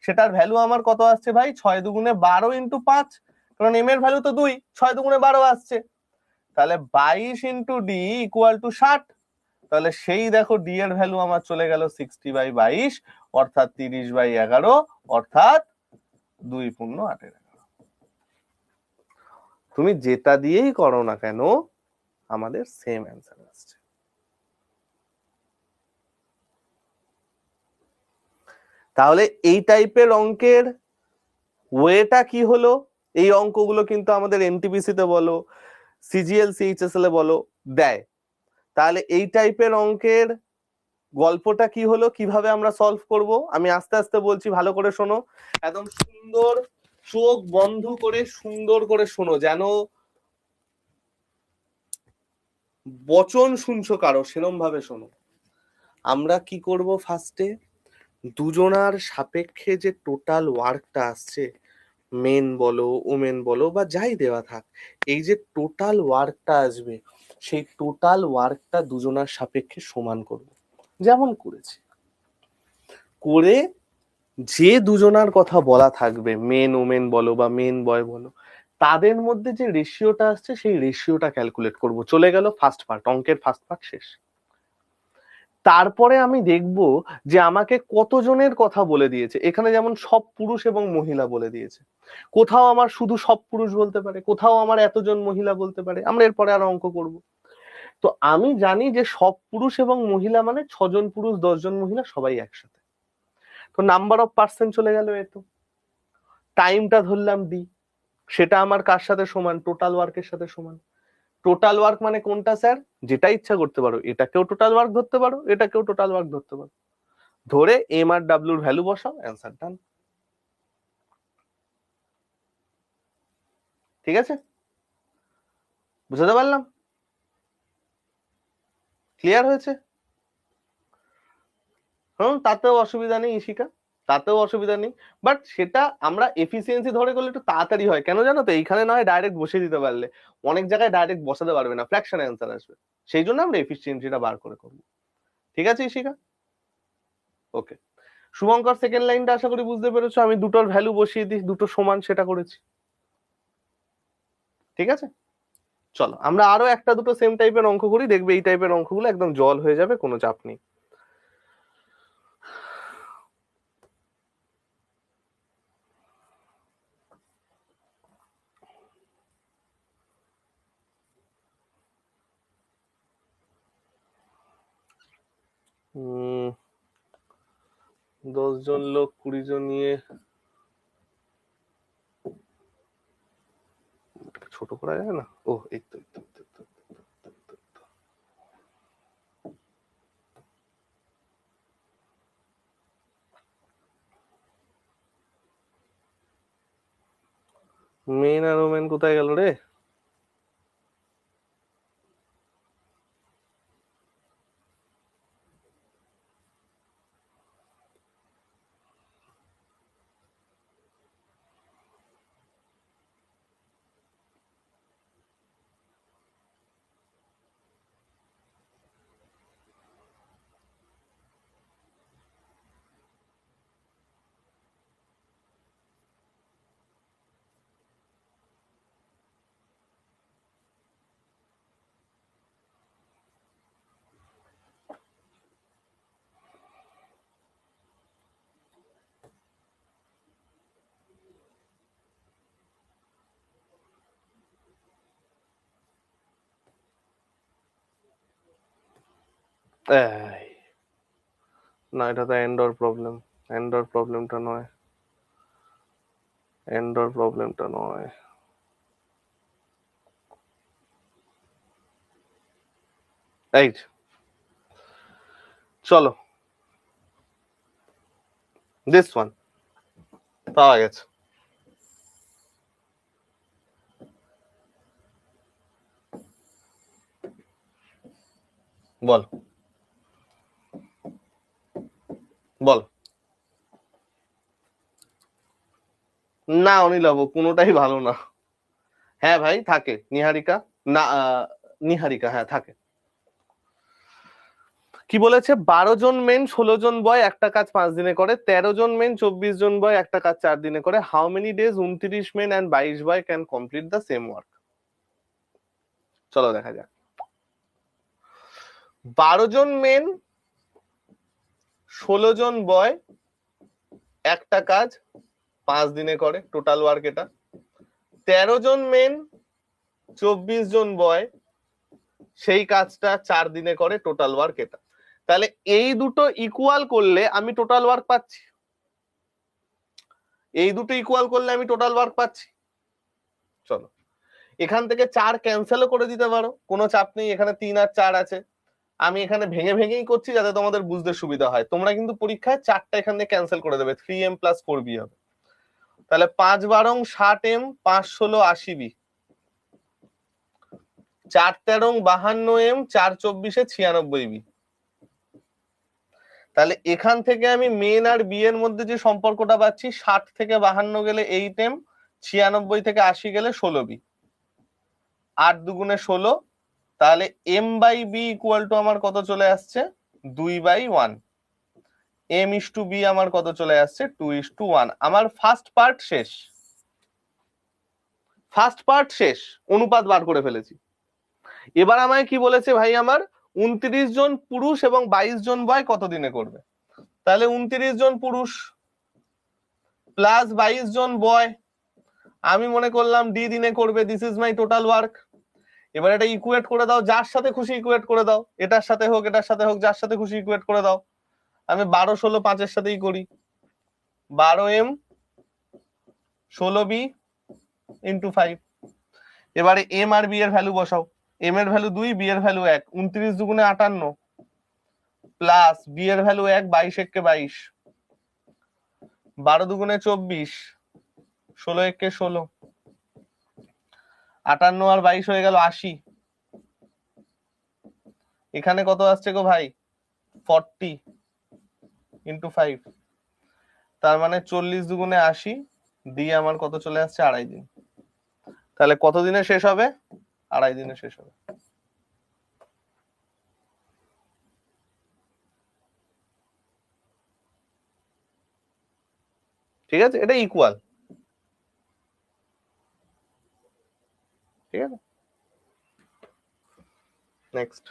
সেটার ভ্যালু আমার কত আসছে ভাই? 6 দুগুণে 12 ইন্টু 5, কারণ এম এর ভ্যালু তো 2, 6 দুগুণে 12 আসছে, তাহলে 22 ইন্টু ডি ইকুয়াল টু 60। তাহলে সেই দেখো ডি এর ভ্যালু আমার চলে গেল 60/22, অর্থাৎ 30/11, অর্থাৎ 2×8=11। তুমি যেটা দিয়েই করো না কেন আমাদের সেম অ্যান্সার আসছে। তাহলে এই টাইপের অঙ্কের ওয়েটা কি হলো? এই অঙ্কগুলো কিন্তু আমাদের এনটিপিসি তে বলো, সিজিএল সিএইচএসএল এ বলো, দেয়। তাহলে এই টাইপের অঙ্কের গল্পটা কি হলো, কিভাবে আমরা সলভ করব, আমি আস্তে আস্তে বলছি, ভালো করে শোনো, একদম সুন্দর চোখ বন্ধ করে সুন্দর করে শোনো, যেন বচন শুনছো কারো, সেরকম ভাবে শোনো। আমরা কি করব, ফার্স্টে দুজনার সাপেক্ষে যে টোটাল ওয়ার্কটা আসছে, মেন বলো ওমেন বলো বা যাই দেওয়া থাক, এই যে টোটাল ওয়ার্কটা আসবে, সেই টোটাল ওয়ার্কটা দুজনার সাপেক্ষে সমান করব, যেমন করেছি। করে যে দুজনার কথা বলা থাকবে, মেন ওমেন বলো বা মেন বয় বলো, তাদের মধ্যে যে রেশিওটা আসছে সেই রেশিওটা ক্যালকুলেট করব। চলে গেল ফার্স্ট পার্ট, অঙ্কের ফার্স্ট পার্ট শেষ। তারপরে আমি দেখব যে আমাকে কতজনের কথা বলে দিয়েছে। এখানে যেমন সব পুরুষ এবং মহিলা বলে দিয়েছে, কোথাও আমার শুধু সব পুরুষ বলতে পারে, কোথাও আমার এতজন মহিলা বলতে পারে। আমরা এরপরে আরো অঙ্ক করব। তো আমি জানি যে সব পুরুষ এবং মহিলা মানে 6জন পুরুষ 10জন মহিলা সবাই একসাথে। তো নাম্বার অফ পার্সেন্ট চলে গেল এ। তো টাইমটা ধরলাম ডি, সেটা আমার কার সাথে সমান? টোটাল ওয়ার্কের সাথে সমান। টোটাল ওয়ার্ক মানে কোনটা স্যার? যেটা ইচ্ছা করতে পারো, এটাকেও টোটাল ওয়ার্ক ধরতে পারো, এটাকেও টোটাল ওয়ার্ক ধরতে পারো। ধরে এম আর ডাব্লিউর ভ্যালু বসাও, অ্যান্সার ডান। ঠিক আছে, বুঝতে পারলাম? ক্লিয়ার হয়েছে? তাতেও অসুবিধা নেই ইশিকা, তাতেও অসুবিধা নেই। বাট সেটা আমরা এফিসিয়েন্সি ধরে করলে একটু তাড়াতাড়ি হয়। কেন জানো তো? এইখানে নয় ডাইরেক্ট বসিয়ে দিতে পারলে, অনেক জায়গায় ডাইরেক্ট বসাতে পারবে না, ফ্র্যাকশন অ্যান্সার আসবে। সেই জন্য আমরা এফিসিয়েন্সিটা বার করে করবো। ঠিক আছে ইশিকা? ওকে। শুভঙ্কর সেকেন্ড লাইনটা আশা করি বুঝতে পেরেছো। আমি দুটোর ভ্যালু বসিয়ে দিই, দুটো সমান সেটা করেছি। ঠিক আছে, চলো আমরা আরো একটা দুটো সেম টাইপের অঙ্ক করি, দেখবে এই টাইপের অঙ্কগুলো একদম জল হয়ে যাবে, কোনো চাপ নেই। উম 10জন লোক 20জন নিয়ে ছোট করা যায় না? ও এই তো মেন আর ওমেন কোথায় গেল রে? না, এটা তো এন্ডর প্রবলেম। এন্ডর প্রবলেমটা নয়, এন্ডর প্রবলেমটা নয়। এই চলো, দিস ওয়ান পাওয়া গেছে। বল বল। না অনিলাভ, কোনোটাই ভালো না। হ্যাঁ ভাই থাকে নিহারিকা, না নিহারিকা হ্যাঁ থাকে। কি বলেছে? 12জন মেন 16জন বয় একটা কাজ 5 দিনে করে, 13জন মেন 24জন বয় একটা কাজ 4 দিনে করে। How many days 29 men and 22 boy can complete the same work? চলো দেখা যাক। 12জন মেন 16জন বয় একটা কাজ 5 দিনে করে, টোটাল ওয়ার্ক এটা। 13জন মেন 24জন বয় সেই কাজটা 4 দিনে করে, টোটাল ওয়ার্ক এটা। তাহলে এই দুটো ইকুয়াল করলে আমি টোটাল ওয়ার্ক পাচ্ছি, এই দুটো ইকুয়াল করলে আমি টোটাল ওয়ার্ক পাচ্ছি। চলো এখান থেকে 4 ক্যান্সেলও করে দিতে পারো, কোনো চাপ নেই। এখানে 3 আর 4 আছে, আমি এখানে ভেঙে ভেঙেই করছি যাতে তোমাদের বুঝতে সুবিধা হয়। তোমরা কিন্তু পরীক্ষায় 4টা এখান থেকে ক্যান্সেল করে দেবে, 3m + 4b হবে। তাহলে 5 12 60m, 5 16 80b, 4 13 52m, 4 24 96b। তাহলে এখান থেকে আমি মেন আর বি এর মধ্যে যে সম্পর্কটা পাচ্ছি, 60 থেকে 52 গেলে 8m, 96 থেকে 80 গেলে 16b, 8 দুগুণে 16। তাহলে m/b ইকুয়াল টু আমার কত চলে আসছে? 2/1। m/b আমার কত চলে আসছে? 2:1। আমার ফার্স্ট পার্ট শেষ, ফার্স্ট পার্ট শেষ, অনুপাত বার করে ফেলেছি। এবার আমায় কি বলেছে ভাই? আমার 29 জন পুরুষ এবং 22 জন বয় কত দিনে করবে? তাহলে 29 জন পুরুষ প্লাস 22 জন বয়, আমি মনে করলাম ডি দিনে করবে। This is my total work. এবার এটা ইকুয়েট করে দাও, যার সাথে খুশি ইকুয়েট করে দাও, এটার সাথে হোক এটার সাথে হোক, যার সাথে খুশি ইকুয়েট করে দাও। আমি 12 16 5-এর সাথেই করি, 12m 16b ইন্টু 5। এবারে এম আর বি এর ভ্যালু বসাও। এম এর ভ্যালু 2, বি এর ভ্যালু 1, 29 দুগুণে 58 প্লাস বি এর ভ্যালু 1, 22 একে 22, 12 দুগুণে 24, 16 একে 16, 58 আর 22 হয়ে গেল 80। এখানে কত আসছে গো ভাই? 40 ইন্টু 5, তার মানে 40 দুগুণে 80 দিয়ে আমার কত চলে আসছে? 2.5 দিন। তাহলে কত দিনে শেষ হবে? 2.5 দিনে শেষ হবে। ঠিক আছে, এটা ইকুয়াল। ঠিক আছে, নেক্সট।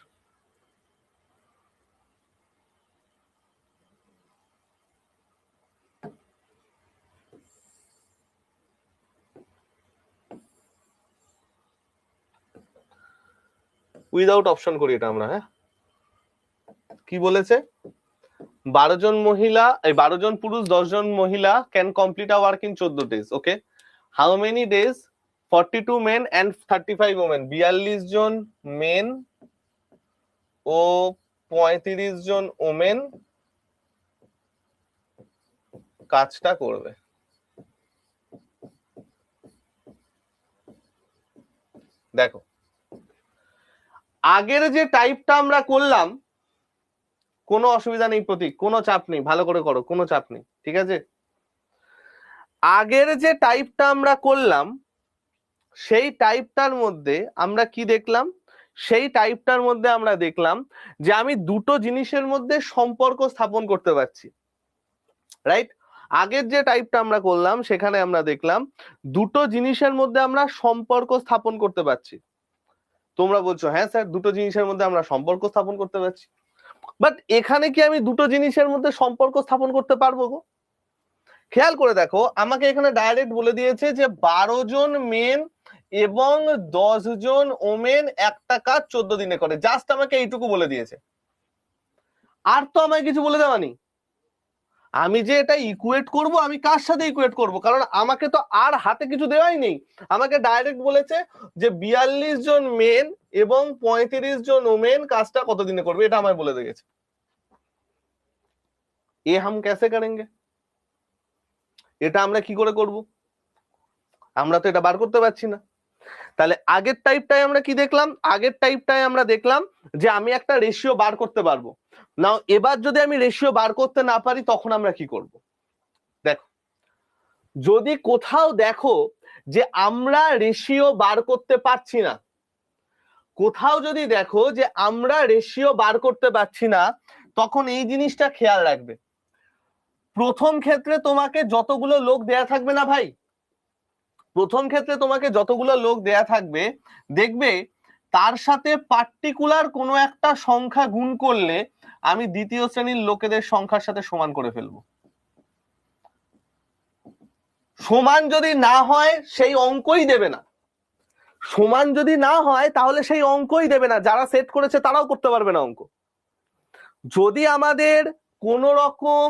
উইদাউট অপশন করি এটা আমরা। হ্যাঁ, কি বলেছে? 12 জন মহিলা, 12 জন পুরুষ 10 জন মহিলা can complete a work in 14 days। Okay, how many days? 42 men and 35 women। 42 জন মেন ও 35 জন ওমেন কাজটা করবে। দেখো, আগের যে টাইপটা আমরা করলাম, কোনো অসুবিধা নেই প্রতীক, কোনো চাপ নেই, ভালো করে করো, কোনো চাপ নেই। ঠিক আছে, আগের যে টাইপটা আমরা করলাম সেই টাইপটার মধ্যে আমরা কি দেখলাম? সেই টাইপটার মধ্যে আমরা দেখলাম যে আমি দুটো জিনিসের মধ্যে সম্পর্ক স্থাপন করতে পারছি, রাইট? আগের যে টাইপটা আমরা করলাম সেখানে আমরা দেখলাম দুটো জিনিসের মধ্যে আমরা সম্পর্ক স্থাপন করতে পারছি। তোমরা বলছো হ্যাঁ স্যার, দুটো জিনিসের মধ্যে আমরা সম্পর্ক স্থাপন করতে পারছি, বাট এখানে কি আমি দুটো জিনিসের মধ্যে সম্পর্ক স্থাপন করতে পারবো গো? খেয়াল করে দেখো, আমাকে এখানে ডাইরেক্ট বলে দিয়েছে যে 12 জন মেন এবং 10 জন ওমেন একটা কাজ 14 দিনে করে। জাস্ট আমাকে এইটুকু বলে দিয়েছে, আর তো আমায় কিছু বলে দেওয়া নেই। আমি যে এটা ইকুয়েট করব, আমি কার সাথে ইকুয়েট করব? কারণ আমাকে তো আর হাতে কিছু দেওয়াই নেই। আমাকে ডাইরেক্ট বলেছে যে 42 জন মেন এবং 35 জন ওমেন কাজটা কত দিনে করবে, এটা আমায় বলে দিয়েছে। এ হাম कैसे करेंगे? এটা আমরা কি করে করব? আমরা তো এটা বার করতে পারছি না। তাহলে আগের টাইপটাই আমরা কি দেখলাম? আগের টাইপটাই আমরা দেখলাম যে আমি একটা রেশিও বার করতে পারবো। নাও এবার যদি আমি রেশিও বার করতে না পারি তখন আমরা কি করব? দেখো, যদি কোথাও দেখো যে আমরা রেশিও বার করতে পারছি না, কোথাও যদি দেখো যে আমরা রেশিও বার করতে পারছি না, তখন এই জিনিসটা খেয়াল রাখবে। প্রথম ক্ষেত্রে তোমাকে যতগুলো লোক দেয়া থাকবে না ভাই, প্রথম ক্ষেত্রে তোমাকে যতগুলো লোক দেয়া থাকবে, দেখবে তার সাথে পার্টিকুলার কোনো একটা সংখ্যা গুণ করলে আমি দ্বিতীয় শ্রেণীর লোকেদের সংখ্যার সাথে সমান করে ফেলবো। সমান যদি না হয় সেই অঙ্কই দেবে না। সমান যদি না হয় তাহলে সেই অঙ্কই দেবে না, যারা সেট করেছে তারাও করতে পারবে না অঙ্ক। যদি আমাদের কোন রকম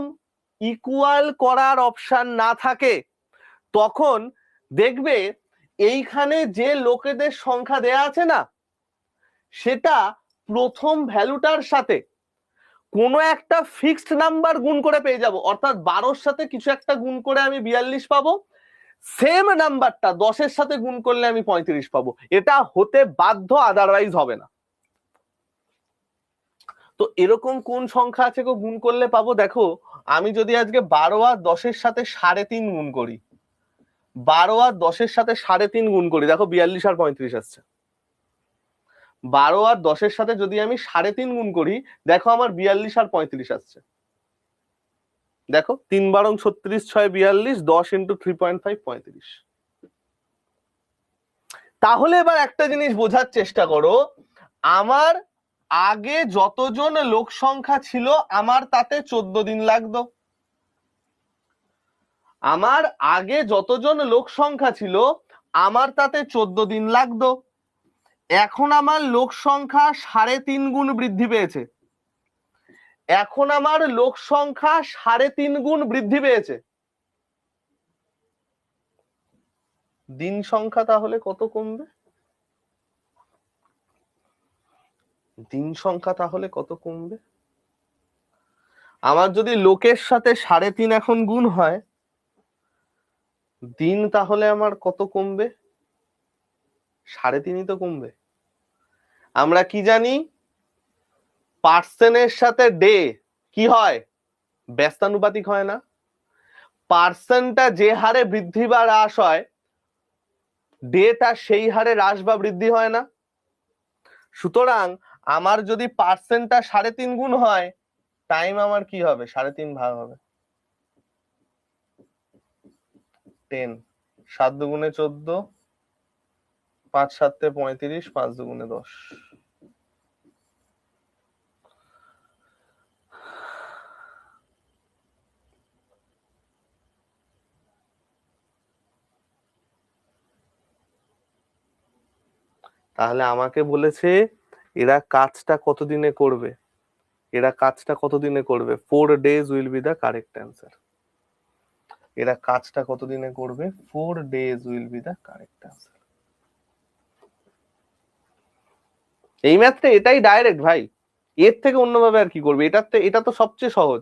ইকুয়াল করার অপশন না থাকে, তখন দেখবে এইখানে যে লোকেদের সংখ্যা দেয়া আছে না, সেটা প্রথম ভ্যালুটার সাথে কোনো একটা ফিক্সড নাম্বার গুণ করে পেয়ে যাব। অর্থাৎ 12-র সাথে কিছু একটা গুণ করে আমি 42 পাবো, সেম নাম্বারটা 10-এর সাথে গুণ করলে আমি 35 পাবো। এটা হতে বাধ্য, আদারওয়াইজ হবে না। তো এরকম কোন সংখ্যা আছে গো গুণ করলে পাবো? দেখো, আমি যদি আজকে 12 আর 10-এর সাথে 3.5 গুণ করি, 12 আর 10-এর সাথে 3.5 গুণ করি, দেখো 42 আর 35 আসছে। 12 আর 10-এর সাথে যদি আমি 3.5 গুণ করি, দেখো আমার 42 আর 35 আসছে। দেখো 3 বারং 36, 6 42, 10 ইন্টু 3.5 35। তাহলে এবার একটা জিনিস বোঝার চেষ্টা করো, আমার আগে যতজন লোক সংখ্যা ছিল আমার তাতে 14 দিন লাগতো। আমার আগে যতজন লোক সংখ্যা ছিল আমার তাতে 14 দিন লাগতো। এখন আমার লোক সংখ্যা 3.5 গুণ বৃদ্ধি পেয়েছে। এখন আমার লোক সংখ্যা 3.5 গুণ বৃদ্ধি পেয়েছে। দিন সংখ্যা তাহলে কত কমবে? দিন সংখ্যা তাহলে কত কমবে? আমার যদি লোকের সাথে 3.5 এখন গুণ হয়, দিন তাহলে আমার কত কমবে? 3.5 তো কমবে। আমরা কি জানি? পার্সেন্টের সাথে ডে কি হয়? ব্যস্তানুপাতিক হয় না? পার্সেন্টটা যে হারে বৃদ্ধি বা হ্রাস হয়, ডেটা সেই হারে হ্রাস বা বৃদ্ধি হয় না? সুতরাং আমার যদি পার্সেন্টটা 3.5 গুণ হয়, টাইম আমার কি হবে? 3.5 ভাগ হবে 10। 7 দুগুণে 14, 5 7 35, 5 দুগুণে 10। তাহলে আমাকে বলেছে এরা কাজটা কতদিনে করবে? এরা কাজটা কতদিনে করবে? 4 days will be the correct answer. এরা কাজটা কতদিনে করবে? 4 days will be the correct answer. এই ম্যাথটা এটাই ডাইরেক্ট ভাই, এর থেকে অন্যভাবে আর কি করবে? এটা তো সবচেয়ে সহজ,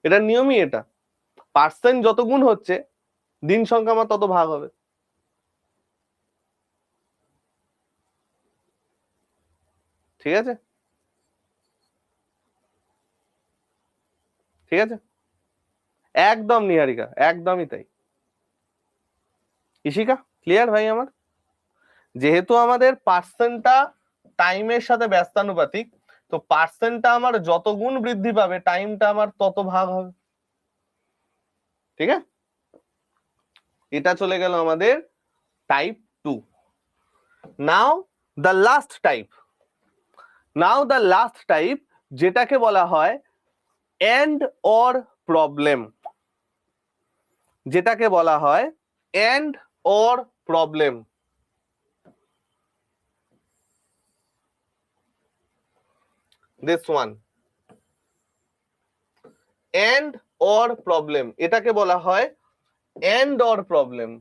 এটার নিয়মই এটা। পার্সেন্ট যত গুণ হচ্ছে দিন সংখ্যা আমার তত ভাগ হবে। ঠিক আছে, ঠিক আছে, একদম নিহারিকা, একদমই তাই। ইশিকা ক্লিয়ার ভাই আমার? যেহেতু আমাদের পার্সেন্টটা টাইমের সাথে ব্যস্তানুপাতিক, তো পার্সেন্টটা আমার যত গুণ বৃদ্ধি পাবে টাইমটা আমার তত ভাগ হবে। ঠিক আছে, এটা চলে গেল আমাদের type 2। Now the last type, যেটাকে বলা হয় এন্ড অর প্রবলেম। যেটাকে বলা হয় and or problem. This one, and or problem, এটাকে বলা হয় এন্ড অর প্রবলেম।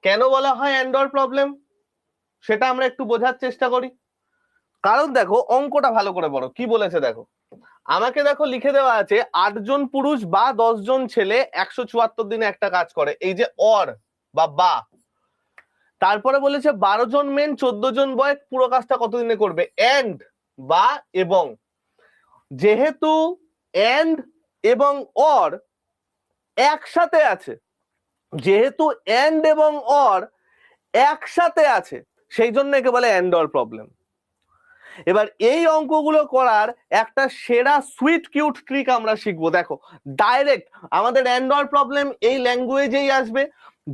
কেন বলা হয় এন্ড অর প্রবলেম সেটা আমরা একটু বোঝার চেষ্টা করি। কারণ দেখো অঙ্কটা ভালো করে পড়ো, কি বলেছে দেখো। আমাকে দেখো লিখে দেওয়া আছে 8 জন পুরুষ বা 10 জন ছেলে 174 দিনে একটা কাজ করে, এই যে অর বা। তারপরে বলেছে 12 জন মেন 14 জন বয় পুরো কাজটা কতদিনে করবে? এন্ড বা এবং। যেহেতু এন্ড এবং অর একসাথে আছে, যেহেতু এন্ড এবং অর একসাথে আছে, সেই জন্য একে বলে এন্ড অর প্রবলেম। এবার এই অঙ্কগুলো করার একটা সেরা সুইট কিউট ট্রিক আমরা শিখবো। দেখো ডাইরেক্ট আমাদের এন্ড অর প্রবলেম এই ল্যাঙ্গুয়েজেই আসবে,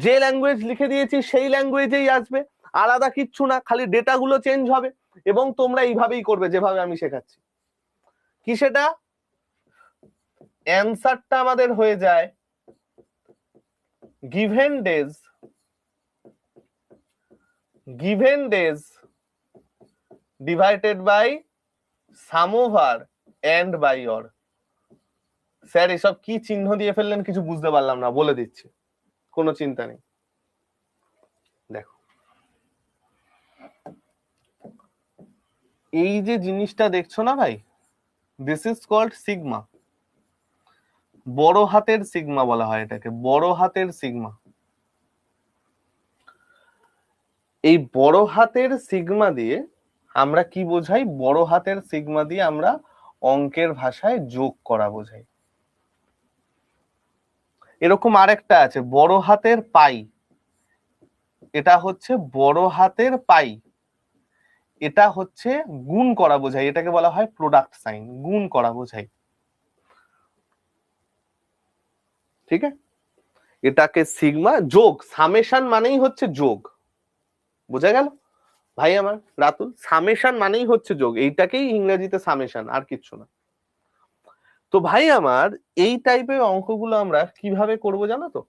যে ল্যাঙ্গুয়েজ লিখে দিয়েছি সেই ল্যাঙ্গুয়েজেই আসবে, আলাদা কিচ্ছু না, খালি ডেটা গুলো চেঞ্জ হবে। এবং তোমরা এইভাবেই করবে যেভাবে আমি শেখাচ্ছি। কি সেটা? অ্যান্সারটা আমাদের হয়ে যায় given days divided by sum over and by or। Sir এসব কি চিহ্ন দিয়ে ফেললেন কিছু বুঝতে পারলাম না, বলে দিচ্ছি, কোনো চিন্তা নেই। দেখো এই যে জিনিসটা দেখছো না ভাই, দিস ইজ কল্ড সিগমা। বড় হাতের সিগমা বলা হয় এটাকে, বড় হাতের সিগমা। এই বড় হাতের সিগমা দিয়ে আমরা কি বোঝাই? বড় হাতের সিগমা দিয়ে আমরা অঙ্কের ভাষায় যোগ করা বোঝাই। এরকম আরেকটা আছে বড় হাতের পাই, এটা হচ্ছে বড় হাতের পাই, এটা হচ্ছে গুণ করা বোঝাই, এটাকে বলা হয় প্রোডাক্ট সাইন, গুণ করা বোঝাই। ঠিক আছে, এটাকে সিগমা যোগ, সামেশন মানেই হচ্ছে যোগ, বোঝা গেল ভাই আমার রাতুল? সামেশন মানেই হচ্ছে যোগ, এইটাকেই ইংরেজিতে সামেশন, আর কিচ্ছু না। তো ভাই আমার এই টাইপের অঙ্কগুলো আমরা কিভাবে করব জানো তো?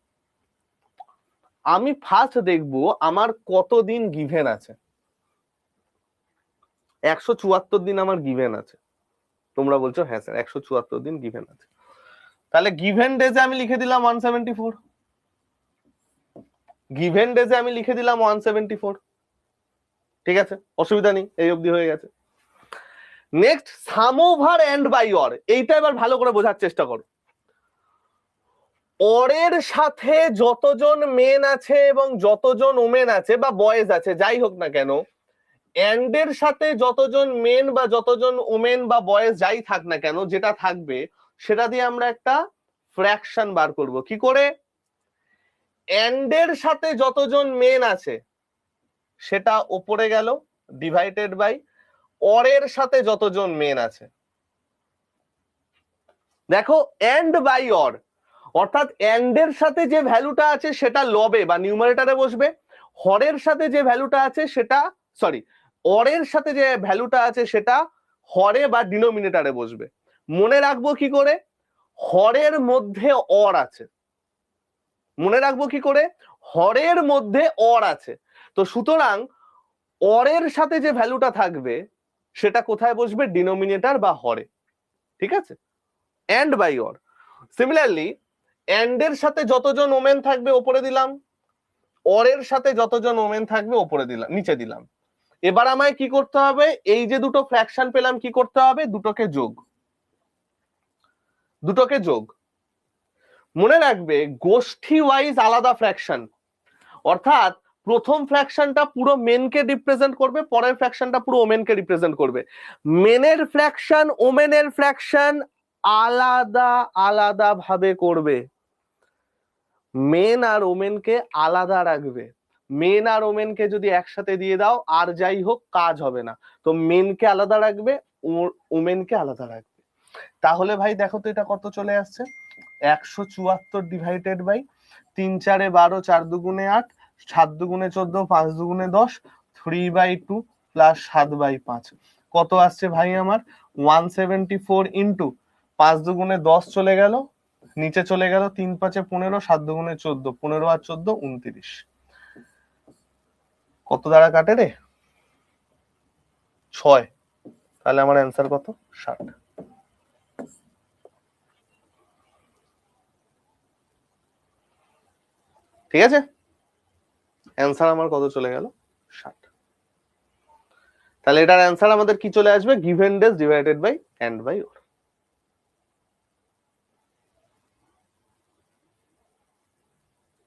আমি ফার্স্ট দেখবো আমার কতদিন গিভেন আছে। 174 দিন আমার গিভেন আছে। তোমরা বলছো হ্যাঁ স্যার 174 দিন গিভেন আছে, তাহলে গিভেন ডেজে আমি লিখে দিলাম 174, গিভেন ডেজে আমি লিখে দিলাম 174। ঠিক আছে, অসুবিধা নেই, এই অবধি হয়ে গেছে। Next sum over and by or, এইটা এবার ভালো করে বোঝার চেষ্টা করো। অরের সাথে যতজন মেন আছে এবং যতজন ওমেন আছে বা বয়েজ আছে যাই হোক না কেন, এন্ড এর সাথে যতজন মেন বা যতজন ওমেন বা বয়েজ যাই থাক না কেন, যেটা থাকবে সেটা দিয়ে আমরা একটা ফ্র্যাকশন বার করব। কি করে? এন্ড এর সাথে যতজন মেন আছে সেটা উপরে গেল ডিভাইডেড বাই অরের সাথে যতজন মেন আছে। দেখো এন্ড বাই অর, অর্থাৎ এন্ড এর সাথে যে ভ্যালুটা আছে সেটা লবে বা নিউমারেটরে বসবে, হরের সাথে যে ভ্যালুটা আছে সেটা, সরি, অরের সাথে যে ভ্যালুটা আছে সেটা হরে বা ডিনোমিনেটরে বসবে। মনে রাখবো কি করে? হরের মধ্যে অর আছে, মনে রাখবো কি করে? হরের মধ্যে অর আছে, তো সুতরাং অরের সাথে যে ভ্যালুটা থাকবে সেটা কোথায় বসবে? ডিনোমিনেটর বা হরে। ঠিক আছে, and by or. Similarly and এর সাথে যতজন ওমেন থাকবে ওপরে দিলাম, অরের সাথে যতজন ওমেন থাকবে ওপরে দিলাম, নিচে দিলাম। এবার আমায় কি করতে হবে? এই যে দুটো ফ্র্যাকশন পেলাম, কি করতে হবে? দুটোকে যোগ, দুটোকে যোগ। মনে রাখবে গোষ্ঠী ওয়াইজ আলাদা ফ্র্যাকশন, অর্থাৎ প্রথম ফ্র্যাকশনটা পুরো মেনকে রিপ্রেজেন্ট করবে, পরের ফ্র্যাকশনটা পুরো ওমেনকে রিপ্রেজেন্ট করবে। মেনের ফ্র্যাকশন ওমেনের ফ্র্যাকশন আলাদা আলাদা ভাবে করবে, মেন আর ওমেনকে আলাদা রাখবে। মেন আর ওমেনকে যদি একসাথে দিয়ে দাও আর যাই হোক কাজ হবে না, তো মেনকে আলাদা রাখবে, ওমেনকে আলাদা রাখবে। তাহলে ভাই দেখো তো এটা কত চলে আসছে? 174 ডিভাইডেড বাই 3 4 12, 4 দুগুণে 8, 7 দুগুণে 14, 5 দুগুণে 10, 3/2 প্লাস 7/5 কত আসছে ভাই আমার? 174 ইন্টু 5 দুগুণে 10 চলে গেল, নিচে চলে গেল 3 5 15, 7 দুগুণে 14, 15 আর 14 29। কত দ্বারা কাটে রে? 6। তাহলে আমার অ্যান্সার কত? 60। ঠিক আছে, অ্যান্সার আমার কত চলে গেল? 60। তাহলে এটার অ্যান্সার আমাদের কি চলে আসবে? Given days divided by and by or.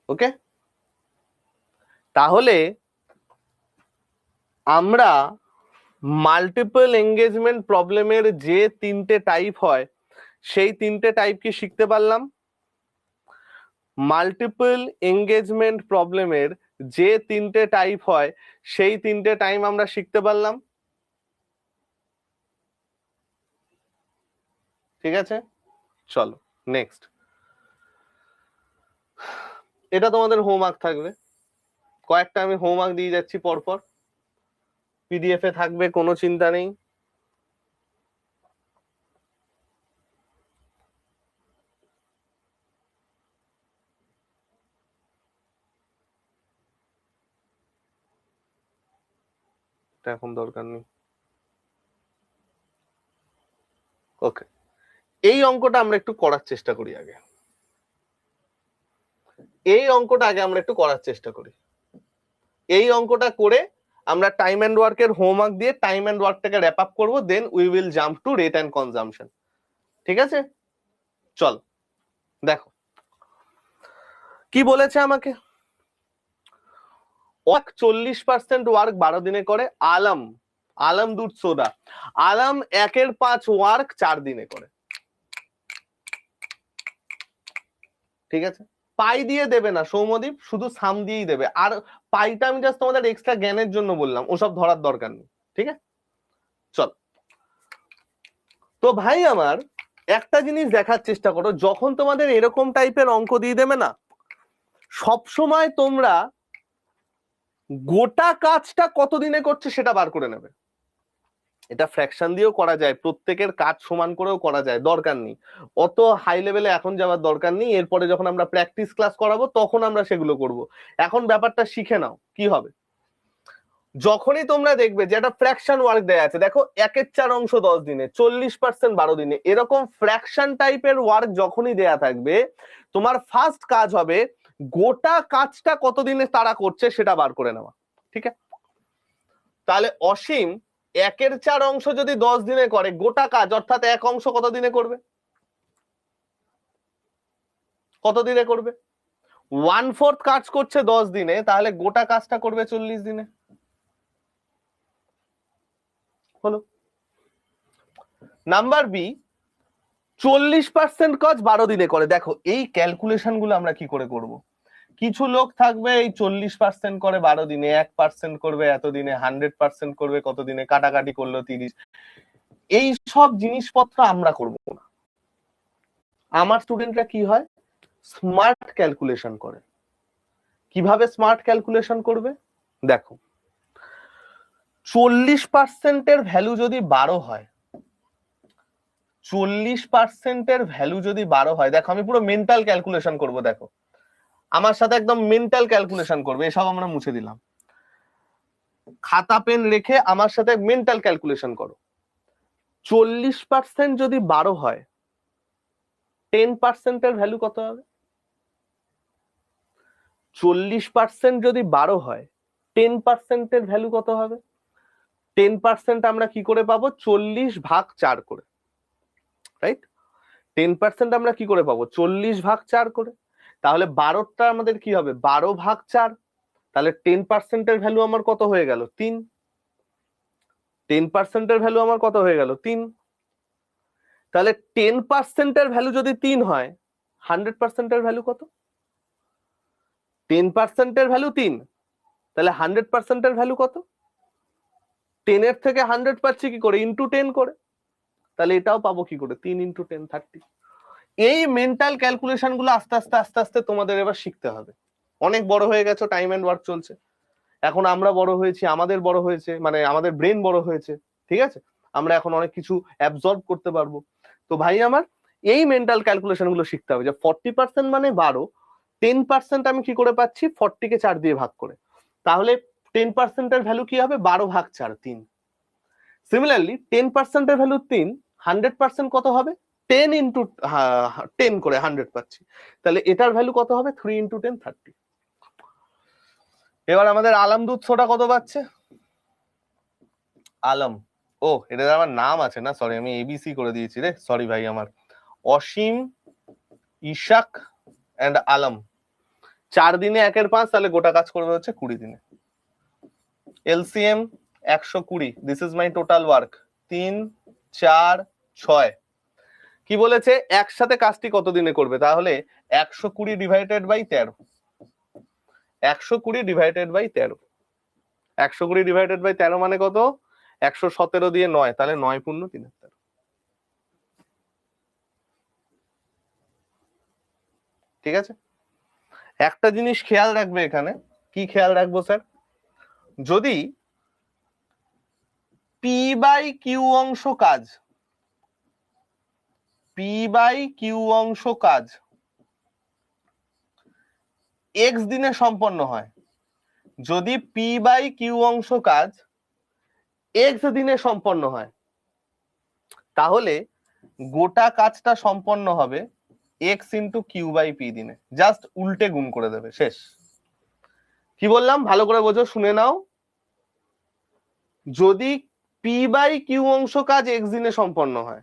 Okay, তাহলে আমরা মাল্টিপল এঙ্গেজমেন্ট প্রবলেমের যে 3টে টাইপ হয় সেই 3টে টাইপ কি শিখতে পারলাম? মাল্টিপল এঙ্গেজমেন্ট প্রবলেমের যে 3টে টাইপ হয় সেই 3টে টাইপ আমরা শিখতে পারলাম। ঠিক আছে, চলো নেক্সট। এটা তোমাদের হোমওয়ার্ক থাকবে, কয়েকটা আমি হোমওয়ার্ক দিয়ে যাচ্ছি পরপর, পিডিএফ এ থাকবে, কোনো চিন্তা নেই। এখন দরকার নেই। ওকে, এই অঙ্কটা আমরা একটু করার চেষ্টা করি আগে, এই অঙ্কটা আগে আমরা একটু করার চেষ্টা করি। এই অঙ্কটা করে আমরা টাইম এন্ড ওয়ার্কের হোমওয়ার্ক দিয়ে টাইম এন্ড ওয়ার্কটাকে র‍্যাপ আপ করব, then we will jump to rate and consumption. ঠিক আছে, চল দেখো কি বলেছে আমাকে। 40% ওয়ার্ক 12 দিনে করে আলম, আলম দুধ সোডা, আলম 1/5 ওয়ার্ক 4 দিনে করে। ঠিক আছে, পাই দিয়ে দেবে না সৌম্যদীপ, শুধু সাম দিয়েই দেবে, আর পাইটা আমি জাস্ট তোমাদের এক্সট্রা জ্ঞানের জন্য বললাম, ওসব ধরার দরকার নেই। ঠিক আছে, চল। তো ভাই আমার একটা জিনিস দেখার চেষ্টা করো, যখন তোমাদের এরকম টাইপের অঙ্ক দিয়ে দেবে না, সব সময় তোমরা গোটা কাজটা কত দিনে করছে সেটা বার করে নেবে। এটা ফ্র্যাকশন দিয়েও করা যায়, প্রত্যেকের কাজ সমান করেও করা যায়, দরকার নেই অত হাই লেভেলে এখন যাওয়ার দরকার নেই। এরপরে যখন আমরা প্র্যাকটিস ক্লাস করাবো তখন আমরা সেগুলো করব। এখন ব্যাপারটা শিখে নাও কি হবে। যখনই তোমরা দেখবে যে একটা ফ্র্যাকশন ওয়ার্ক দেয়া আছে, দেখো 1/4 অংশ 10 দিনে, 40% 12 দিনে, এরকম ফ্র্যাকশন টাইপের ওয়ার্ক যখনই দেয়া থাকবে, তোমার ফার্স্ট কাজ হবে গোটা কাজটা কত দিনে তারা করছে সেটা বার করে নেওয়া। ঠিক আছে, তাহলে অসীম 1/4 অংশ যদি 10 দিনে করে, গোটা কাজ অর্থাৎ এক অংশ কত দিনে করবে? কত দিনে করবে? 1/4 কাজ করছে 10 দিনে, তাহলে গোটা কাজটা করবে 40 দিনে। হলো। নাম্বার বি, 40% কাজ 12 দিনে করে। দেখো এই ক্যালকুলেশন গুলো আমরা কি করে করব? কিছু লোক থাকবে এই 40% করে 12 দিনে, 1% করবে এত দিনে, 100% করবে কত দিনে, কাটাকাটি করলো 30। এই সব জিনিসপত্র আমরা করব না। আমার স্টুডেন্টরা কি হয়, স্মার্ট ক্যালকুলেশন করে। কিভাবে স্মার্ট ক্যালকুলেশন করবে? দেখো 40%-এর ভ্যালু যদি 12 হয়, 40%-এর ভ্যালু যদি 12 হয়, দেখো আমি পুরো মেন্টাল ক্যালকুলেশন করব। দেখো আমার সাথে একদম মেন্টাল ক্যালকুলেশন করবে, এসব আমরা মুছে দিলাম। খাতা পেন রেখে আমার সাথে মেন্টাল ক্যালকুলেশন করো। 40% যদি 12 হয়, 10%-এর ভ্যালু কত হবে? 40% যদি 12 হয়, 10%-এর ভ্যালু কত হবে? 10% আমরা কি করে পাবো? 40/4 করে, রাইট? 10% আমরা কি করে পাবো? 40/4 করে। তাহলে 12টা আমাদের কি হবে? 12/4। তাহলে 10%-এর ভ্যালু আমার কত হয়ে গেল? 3। 10%-এর ভ্যালু আমার কত হয়ে গেল? 3। তাহলে 10%-এর ভ্যালু যদি 3 হয়, 100%-এর ভ্যালু কত? 10%-এর ভ্যালু 3, তাহলে 100%-এর ভ্যালু কত? 10 এর থেকে 100 পাচ্ছি কি করে? ইন্টু 10 করে। তাহলে এটাও পাবো কি করে? 3 × 10 30। এই মেন্টাল ক্যালকুলেশন গুলো আস্তে আস্তে আস্তে আস্তে তোমাদের এবার শিখতে হবে। অনেক বড় হয়ে গেছো, টাইম এন্ড ওয়ার্ক চলছে, এখন আমরা বড় হয়েছি, আমাদের বড় হয়েছে, মানে আমাদের ব্রেন বড় হয়েছে, ঠিক আছে, আমরা এখন অনেক কিছু অ্যাবজর্ব করতে পারবো। তো ভাই আমার এই মেন্টাল ক্যালকুলেশন গুলো শিখতে হবে যে 40% মানে 12, 10% আমি কি করে পাচ্ছি? 40-কে 4 দিয়ে ভাগ করে। তাহলে 10%-এর ভ্যালু কি হবে? 12/4, 3। সিমিলারলি 10%-এর ভ্যালু 3, 100% কত হবে? 10 × 10 করে 100 পাচ্ছি। তাহলে এটার ভ্যালু কত হবে? 3 × 10 30। এবার আমাদের আলম দুধ সোডা কত পাচ্ছে? আলম, ও এটার আমার নাম আছে না, সরি আমি এবিসি করে দিয়েছি রে, সরি ভাই আমার। অসীম, ইশাক এন্ড আলম 4 দিনে 1/5, তাহলে গোটা কাজ করবে হচ্ছে 20 দিনে। LCM 120, this is my total work. 3, 4, 6। কি বলেছে? একসাথে কাজটি কত দিনে করবে? তাহলে 120 divided by 13, 120 divided by 13, 120 divided by 13 মানে কত? 117 দিয়ে 9, তাহলে 9 × 3। ঠিক আছে, একটা জিনিস খেয়াল রাখবে এখানে। কি খেয়াল রাখবো স্যার? যদি P/Q অংশ কাজ, P/Q অংশ কাজ x দিনে সম্পন্ন হয়, যদি P/Q অংশ কাজ x দিনে সম্পন্ন হয়, তাহলে গোটা কাজটা সম্পন্ন হবে x × Q/P দিনে। জাস্ট উল্টে গুণ করে দেবে, শেষ। কি বললাম ভালো করে বোঝো, শুনে নাও। যদি P/Q অংশ কাজ x দিনে সম্পন্ন হয়,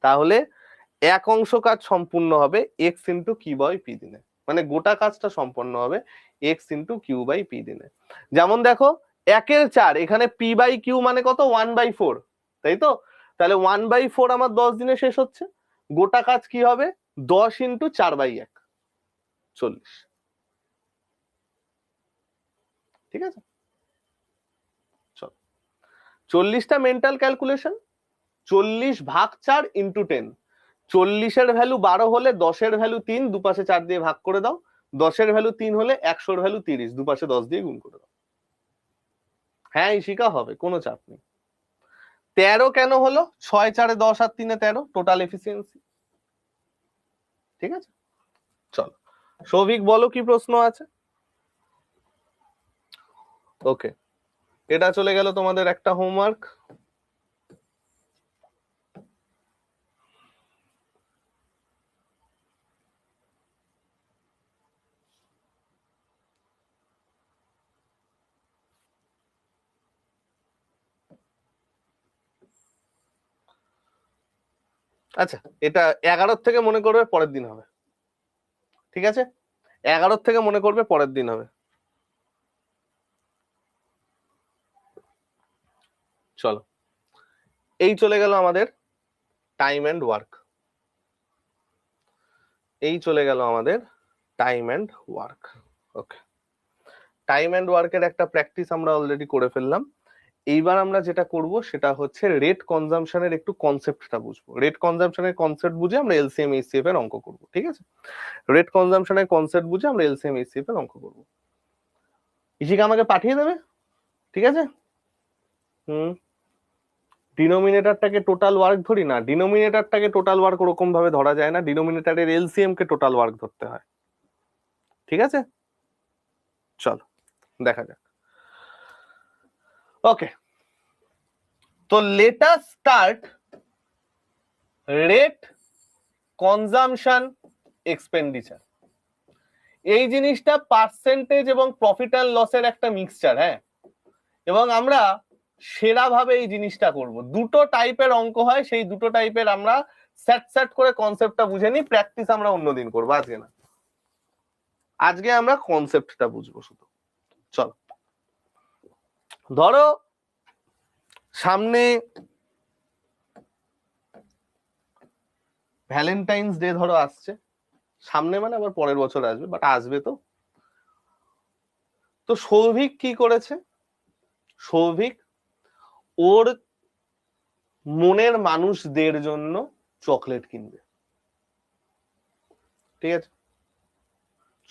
তাহলে এক অংশ কাজ সম্পূর্ণ হবে x × Q/P দিনে, মানে গোটা কাজটা সম্পন্ন হবে x × Q/P দিনে। যেমন দেখো 1/4, এখানে P/Q মানে কত? 1/4, তাই তো? তাহলে 1/4 আমার 10 দিনে শেষ হচ্ছে। গোটা কাজ কি হবে? 10 × 4/1, 40। ঠিক আছে, চল 40টা মেন্টাল ক্যালকুলেশন, 40/4 ইন্টু 10। 40-এর ভ্যালু 12 হলে 10-এর ভ্যালু 3, দুপাশে 4 দিয়ে ভাগ করে দাও। 10-এর ভ্যালু 3 হলে 100-এর ভ্যালু 30, দুপাশে 10 দিয়ে গুণ করে দাও। হ্যাঁ ইশিকা হবে, কোনো চাপ নেই। 13 কেন হলো? 6 4 10 আর 3 13, টোটাল এফিসিয়েন্সি। ঠিক আছে, চলো সৌভিক বলো কি প্রশ্ন আছে। ওকে, এটা চলে গেল তোমাদের একটা হোমওয়ার্ক। আচ্ছা, এটা 11 থেকে মনে করবে পরের দিন হবে। ঠিক আছে, 11 থেকে মনে করবে পরের দিন হবে। চলো, এই চলে গেল আমাদের টাইম এন্ড ওয়ার্ক। এই চলে গেল আমাদের time and work. Okay, time and ওয়ার্কের একটা প্র্যাকটিস আমরা অলরেডি করে ফেললাম। এইবার আমরা যেটা করব সেটা হচ্ছে রেট কনজাম্পশনের একটু কনসেপ্টটা বুঝবো। রেট কনজাম্পশনের কনসেপ্ট বুঝে আমরা এলসিএম এইচসিএফ এর অঙ্ক করব। ঠিক আছে, রেট কনজাম্পশনের কনসেপ্ট বুঝে আমরা এলসিএম এইচসিএফ এর অঙ্ক করব। ইশিকা আমাকে পাঠিয়ে দেবে, ঠিক আছে। ডিনোমিনেটরটাকে টোটাল ওয়ার্ক ধরি না, ডিনোমিনেটরটাকে টোটাল ওয়ার্ক ওরকম ভাবে ধরা যায় না, ডিনোমিনেটরের এলসিএম কে টোটাল ওয়ার্ক ধরতে হয়। ঠিক আছে, চলো দেখা যাক। ওকে, তো let us start rate consumption expenditure. এই জিনিসটা পার্সেন্টেজ এবং প্রফিট অ্যান্ড লসের একটা মিক্সচার। হ্যাঁ, এবং আমরা সেরা ভাবে এই জিনিসটা করব। দুটো টাইপের অঙ্ক হয়, সেই দুটো টাইপের আমরা স্যাট করে কনসেপ্টটা বুঝে নিই। প্র্যাকটিস আমরা অন্যদিন করবো, আজকে না। আজকে আমরা কনসেপ্টটা বুঝবো শুধু। চলো, ধরো সামনে ভ্যালেন্টাইন্স ডে ধরো আসছে। সামনে মানে আবার পরের বছর আসবে, বাট আসবে তো। তো সৌভিক কি করেছে? সৌভিক ওর মনের মানুষদের জন্য চকলেট কিনবে। ঠিক আছে,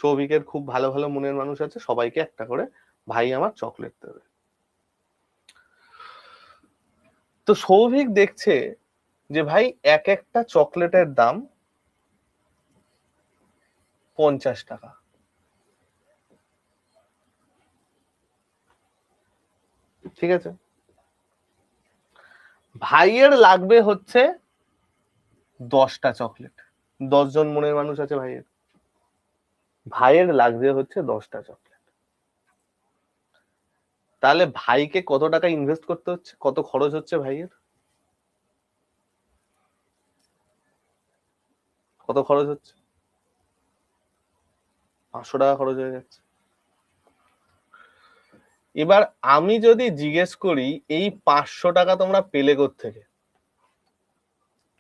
সৌভিকের খুব ভালো ভালো মনের মানুষ আছে, সবাইকে একটা করে ভাই আমার চকলেট দেবে। তো সৌভিক দেখছে যে ভাই এক একটা চকলেটের দাম 50 টাকা। ঠিক আছে, ভাইয়ের লাগবে হচ্ছে 10টা চকলেট। 10 জন মনের মানুষ আছে ভাইয়ের, ভাইয়ের লাগবে হচ্ছে 10টা চকলেট। তাহলে ভাইকে কত টাকা ইনভেস্ট করতে হচ্ছে, কত খরচ হচ্ছে ভাইয়ের? কত খরচ হচ্ছে? 500 টাকা খরচ হয়ে যাচ্ছে। এবার আমি যদি জিজ্ঞেস করি এই 500 টাকা তোমরা পেলে কোত্থেকে,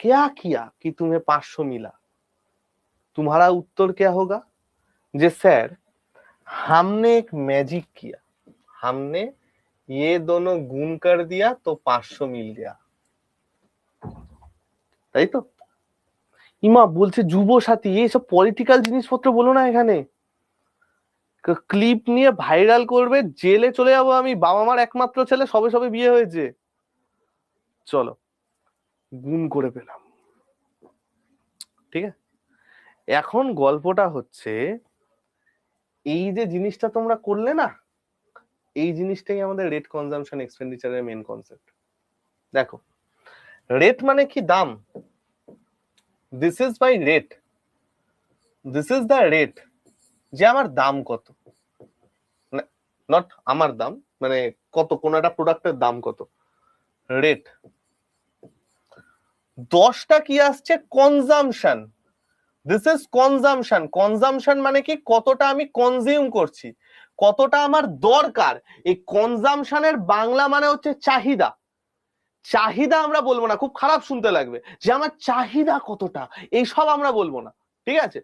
क्या किया कि तुम्हें 500 मिला? तुम्हारा उत्तर क्या होगा? जे सर हमने एक मैजिक किया, हमने ये दोनों गुण कर दिया तो 500 मिल गया। তাই তো? ইমা বলছে যুব সাথী, এইসব পলিটিক্যাল জিনিসপত্র বলো না এখানে। ক্লিপ নিয়ে ভাইরাল করবে, জেলে চলে যাবো আমি, বাবা মার একমাত্র ছেলে, সবে সবে বিয়ে হয়েছে। চলো, গুণ করে পেলাম। ঠিক আছে, এখন গল্পটা হচ্ছে এই যে জিনিসটা তোমরা করলে না, এই জিনিসটাই আমাদের রেট কনজাম্পশন এক্সপেন্ডিচারের মেন কনসেপ্ট। দেখো, রেট মানে কি? দাম। This is my rate, this is the rate, যে আমার দাম কত। নট আমার দাম, মানে কত, কোন একটা প্রোডাক্টের দাম কত, রেট। 10টা কি আসছে? Consumption. This is consumption. Consumption মানে কি? কতটা আমি কনজিউম করছি, কতটা আমার দরকার। এই কনজাম্পশনের বাংলা মানে হচ্ছে চাহিদা। চাহিদা আমরা বলবো না, খুব খারাপ শুনতে লাগবে, যে আমার চাহিদা কতটা, এইসব আমরা বলবো না। ঠিক আছে,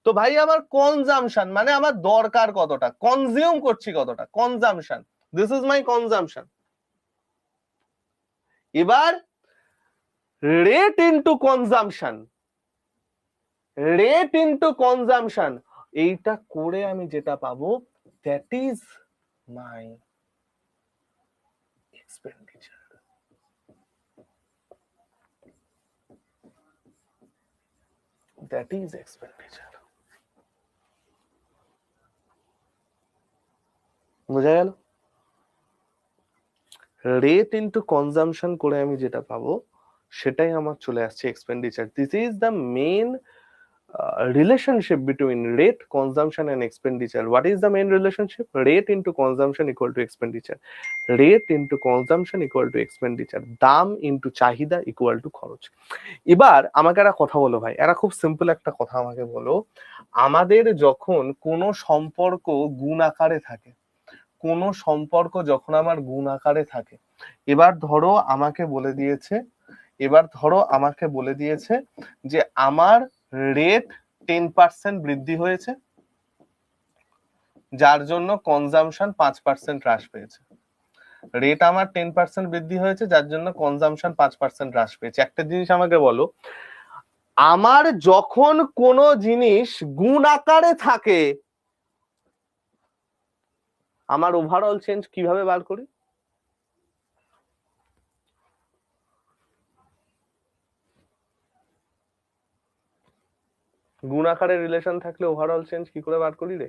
তো ভাই আমার কনজাম্পশন মানে আমার দরকার কতটা, কনজিউম করছি কতটা, consumption. This is my consumption. এবার rate into consumption, rate into consumption, এইটা করে আমি যেটা পাবো that is my expenditure. That is expenditure. বোঝা গেল? রেট ইনটু কনজাম্পশন করে আমি যেটা পাবো সেটাই আমার চলে আসছে expenditure. This is the main relationship between rate, consumption and expenditure. What is the main relationship? Rate into consumption equal to expenditure. Rate into consumption equal to expenditure. দাম into চাহিদা equal to খরচ। এবার আমাকে একটা কথা বলো ভাই, এটা খুব সিম্পল একটা কথা আমাকে বলো, আমাদের যখন কোনো সম্পর্ক গুণ আকারে থাকে, কোনো সম্পর্ক যখন আমার গুণ আকারে থাকে, এবার ধরো আমাকে বলে দিয়েছে, যে আমার রেট 10% বৃদ্ধি হয়েছে, যার জন্য কনজাম্পশন 5% হ্রাস পেয়েছে। রেট আমার 10% বৃদ্ধি হয়েছে, যার জন্য কনজাম্পশন 5% হ্রাস পেয়েছে। একটা জিনিস আমাকে বলো, আমার যখন কোনো জিনিস গুণ আকারে থাকে, আমার ওভারঅল চেঞ্জ কিভাবে বার করি? গুণ আকারে রিলেশন থাকলে ওভারঅল চেঞ্জ কি করে বার করি রে?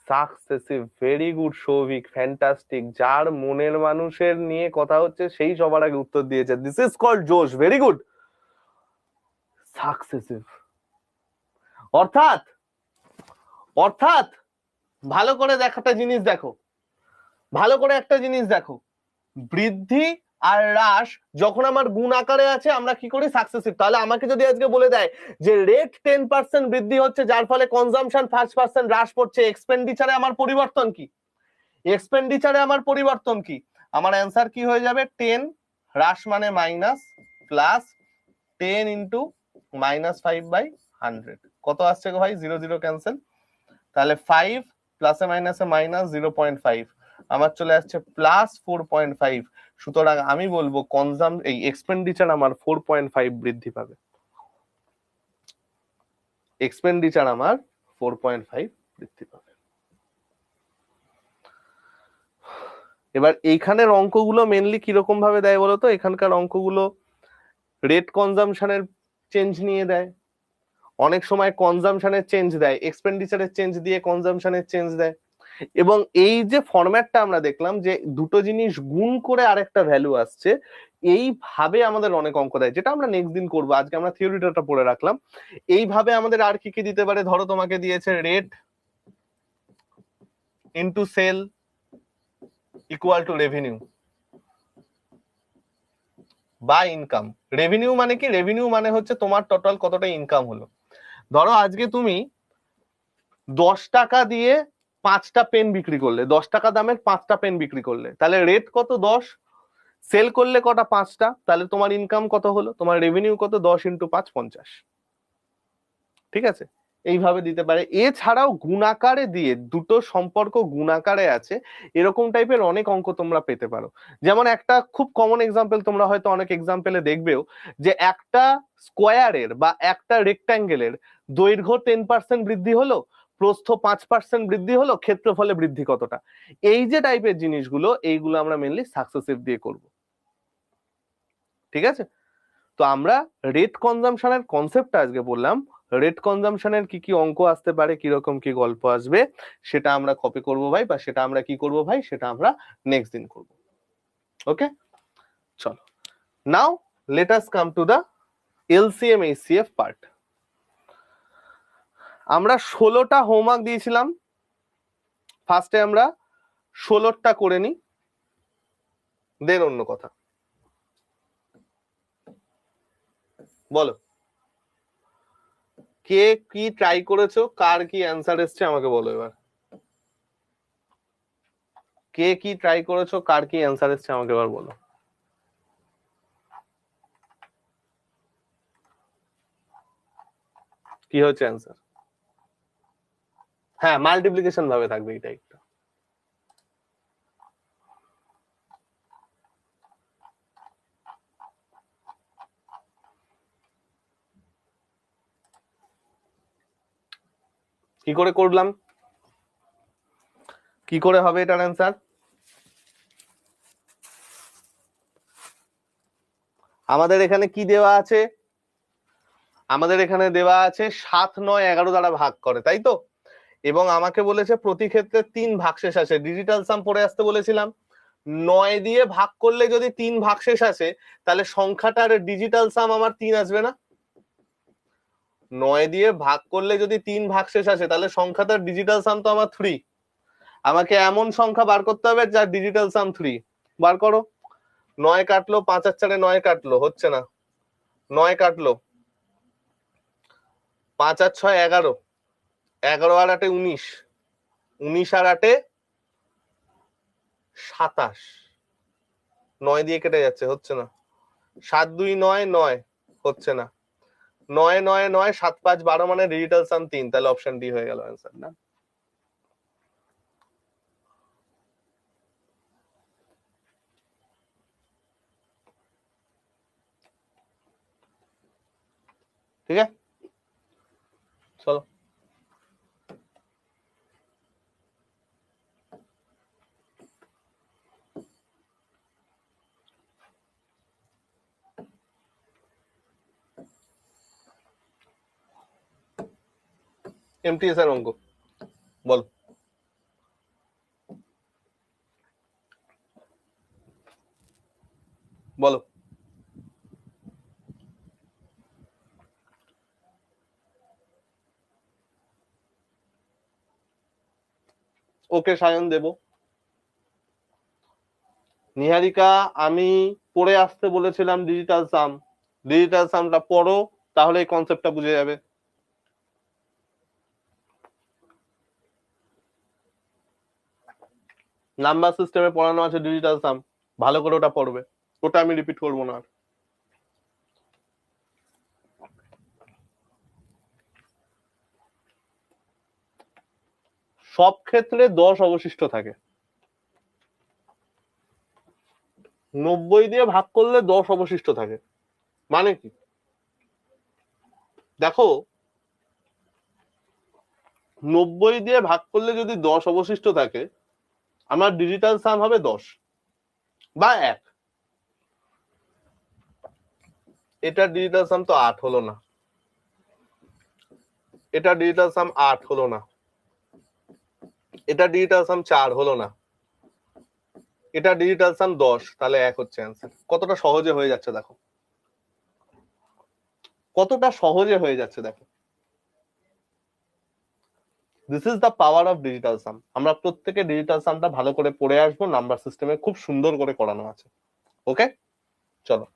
Successive. Very good Souvik, fantastic. যার মনের মানুষের নিয়ে কথা হচ্ছে সেই সবার আগে উত্তর দিয়েছে। দিস ইজ কল্ড জোশ। Very good. সাকসেসিভ অর্থাৎ, অর্থাৎ ভালো করে একটা জিনিস দেখো, ভালো করে একটা জিনিস দেখো, বৃদ্ধি আর হ্রাস যখন আমার গুণ আকারে আছে আমরা কি করি? সাকসেসিভ। তাহলে আমাকে যদি আজকে বলে দেয় যে রেট 10% বৃদ্ধি হচ্ছে যার ফলে কনজাম্পশন 5% হ্রাস পড়ছে, এক্সপেন্ডিচারে আমার পরিবর্তন কি? এক্সপেন্ডিচারে আমার পরিবর্তন কি? আমার অ্যান্সার কি হয়ে যাবে? 10 হ্রাস মানে মাইনাস, প্লাস 10 ইন্টু -5/100 কত আসছে গো ভাই? 0 0 ক্যান্সেল, তাহলে 5 প্লাসে মাইনাসে মাইনাস 0.5, আমার চলে আসছে প্লাস 4.5। সুতরাং আমি বলবো এই এক্সপেন্ডিচার আমার 4.5 বৃদ্ধি পাবে। এক্সপেন্ডিচার আমার 4.5 বৃদ্ধি পাবে। এবার এইখানের অঙ্কগুলো মেনলি কিরকম ভাবে দেয় বলতো? এখানকার অঙ্কগুলো রেট কনজাম্পশনের চেঞ্জ নিয়ে দেয়, অনেক সময় কনজাম্পশনের চেঞ্জ দেয়, এক্সপেন্ডিচারের চেঞ্জ দিয়ে কনজাম্পশনের চেঞ্জ দেয়। এবং এই যে ফরম্যাটটা আমরা দেখলাম যে দুটো জিনিস গুণ করে আরেকটা ভ্যালু আসছে, এইভাবে আমাদের অনেক অঙ্ক দেয়, যেটা আমরা নেক্সট দিন করবো। আজকে আমরা থিওরিটা পড়ে রাখলাম। এইভাবে আমাদের আর কি কি দিতে পারে? ধরো তোমাকে দিয়েছে rate into sell equal to revenue বা ইনকাম। রেভিনিউ মানে কি? রেভিনিউ মানে হচ্ছে তোমার টোটাল কতটা ইনকাম হলো। ধরো আজকে তুমি 10 টাকা দিয়ে 5টা পেন বিক্রি করলে, 10 টাকা দামের 5টা পেন বিক্রি করলে, তাহলে রেট কত? 10। সেল করলে কটা? 5টা, তাহলে তোমার ইনকাম কত হলো? তোমার রেভিনিউ কত? 10 ইন্টু 5 50। ঠিক আছে, এইভাবে দিতে পারে। এছাড়াও গুণাকারে দিয়ে, দুটো সম্পর্ক গুণাকারে আছে, এরকম টাইপের অনেক অঙ্ক তোমরা পেতে পারো। যেমন একটা খুব কমন এক্সাম্পল, তোমরা হয়তো অনেক এক্সাম্পলে দেখবেও যে একটা স্কোয়ারের বা একটা রেক্ট্যাঙ্গেলের দৈর্ঘ্য 10% বৃদ্ধি হলো, প্রস্থ 5% বৃদ্ধি হলো, ক্ষেত্রফলে বৃদ্ধি কতটা। এই যে টাইপের জিনিসগুলো, এইগুলো আমরা মেনলি সাকসেসিভ দিয়ে করব। ঠিক আছে, তো আমরা রেট কনজাম্পশনের কনসেপ্টটা আজকে বললাম। রেট কনজাম্পশনের কি কি অঙ্ক আসতে পারে, কিরকম কি গল্প আসবে, সেটা আমরা কপি করব ভাই, বা সেটা আমরা কি করব ভাই, সেটা আমরা নেক্সট দিন করব। ওকে, চলো now let us come to the LCM HCF part. আমরা 16টা হোমওয়ার্ক দিয়েছিলাম, ফার্স্টে আমরা 16টা করে নি, দেন অন্য কথা। বলো কে কি ট্রাই করেছো, কার কি অ্যান্সার এসছে আমাকে বলো এবার। কে কি ট্রাই করেছো, কার কি অ্যান্সার এসছে আমাকে এবার বলো। কি হচ্ছে অ্যান্সার? হ্যাঁ, মাল্টিপ্লিকেশন ভাবে থাকবে এটা একটা। কি করে করলাম, কি করে হবে এটার অ্যান্সার? আমাদের এখানে কি দেওয়া আছে, আমাদের এখানে দেওয়া আছে 7, 9, 11 দ্বারা ভাগ করে, তাই তো? এবং আমাকে বলেছে প্রতি ক্ষেত্রে 3 ভাগশেষ আসে, ডিজিটাল সাম পড়ে আসতে বলেছিলাম। 9 দিয়ে ভাগ করলে যদি 3 ভাগশেষ আসে, তাহলে সংখ্যাটার ডিজিটাল সাম আমার 3 আসবে না? 9 দিয়ে ভাগ করলে যদি 3 ভাগশেষ আসে, তাহলে সংখ্যাটার ডিজিটাল সাম তো আমার 3। আমাকে এমন সংখ্যা বার করতে হবে যার ডিজিটাল সাম 3। বার করো। 9 কাটলো, 5 আর 4 9 কাটলো, হচ্ছে না। 9 কাটলো, 5 আর 6 11, 11 আর 8 19, 19 আর 8 27, 9 দিয়ে কেটে যাচ্ছে, হচ্ছে না। 7 2 9 9, হচ্ছে না। 9 9 9 7 5 12 মানে ডিজিটাল সাম 3, তাহলে অপশন ডি হয়ে গেল অ্যান্সার না। ঠিক আছে, চলো। এমটিএস এর অঙ্ক বল। বলো। ওকে সায়ন দেব। নিহারিকা, আমি পড়ে আসতে বলেছিলাম ডিজিটাল সাম, ডিজিটাল সামটা পড়ো, তাহলে এই কনসেপ্টটা বুঝে যাবে। নাম্বার সিস্টেমে পড়ানো আছে ডিজিটাল সাম, ভালো করে ওটা পড়বে, ওটা আমি রিপিট করবো না আর। সব ক্ষেত্রে 10 অবশিষ্ট থাকে, 90 দিয়ে ভাগ করলে 10 অবশিষ্ট থাকে, মানে কি দেখো, 90 দিয়ে ভাগ করলে যদি 10 অবশিষ্ট থাকে, আমার ডিজিটাল সাম হবে 10 বা 1। এটা ডিজিটাল সাম তো 8 হলো না, এটা ডিজিটাল সাম 8 হলো না, এটা ডিজিটাল সাম 4 হলো না, এটা ডিজিটাল সাম 10, তাহলে 1 হচ্ছে অ্যান্সার। কতটা সহজে হয়ে যাচ্ছে দেখো, কতটা সহজে হয়ে যাচ্ছে দেখো। This is the power of digital sum. আমরা প্রত্যেকে ডিজিটাল সামটা ভালো করে পড়ে আসবো, নাম্বার সিস্টেমে খুব সুন্দর করে করানো আছে। ওকে, চলো।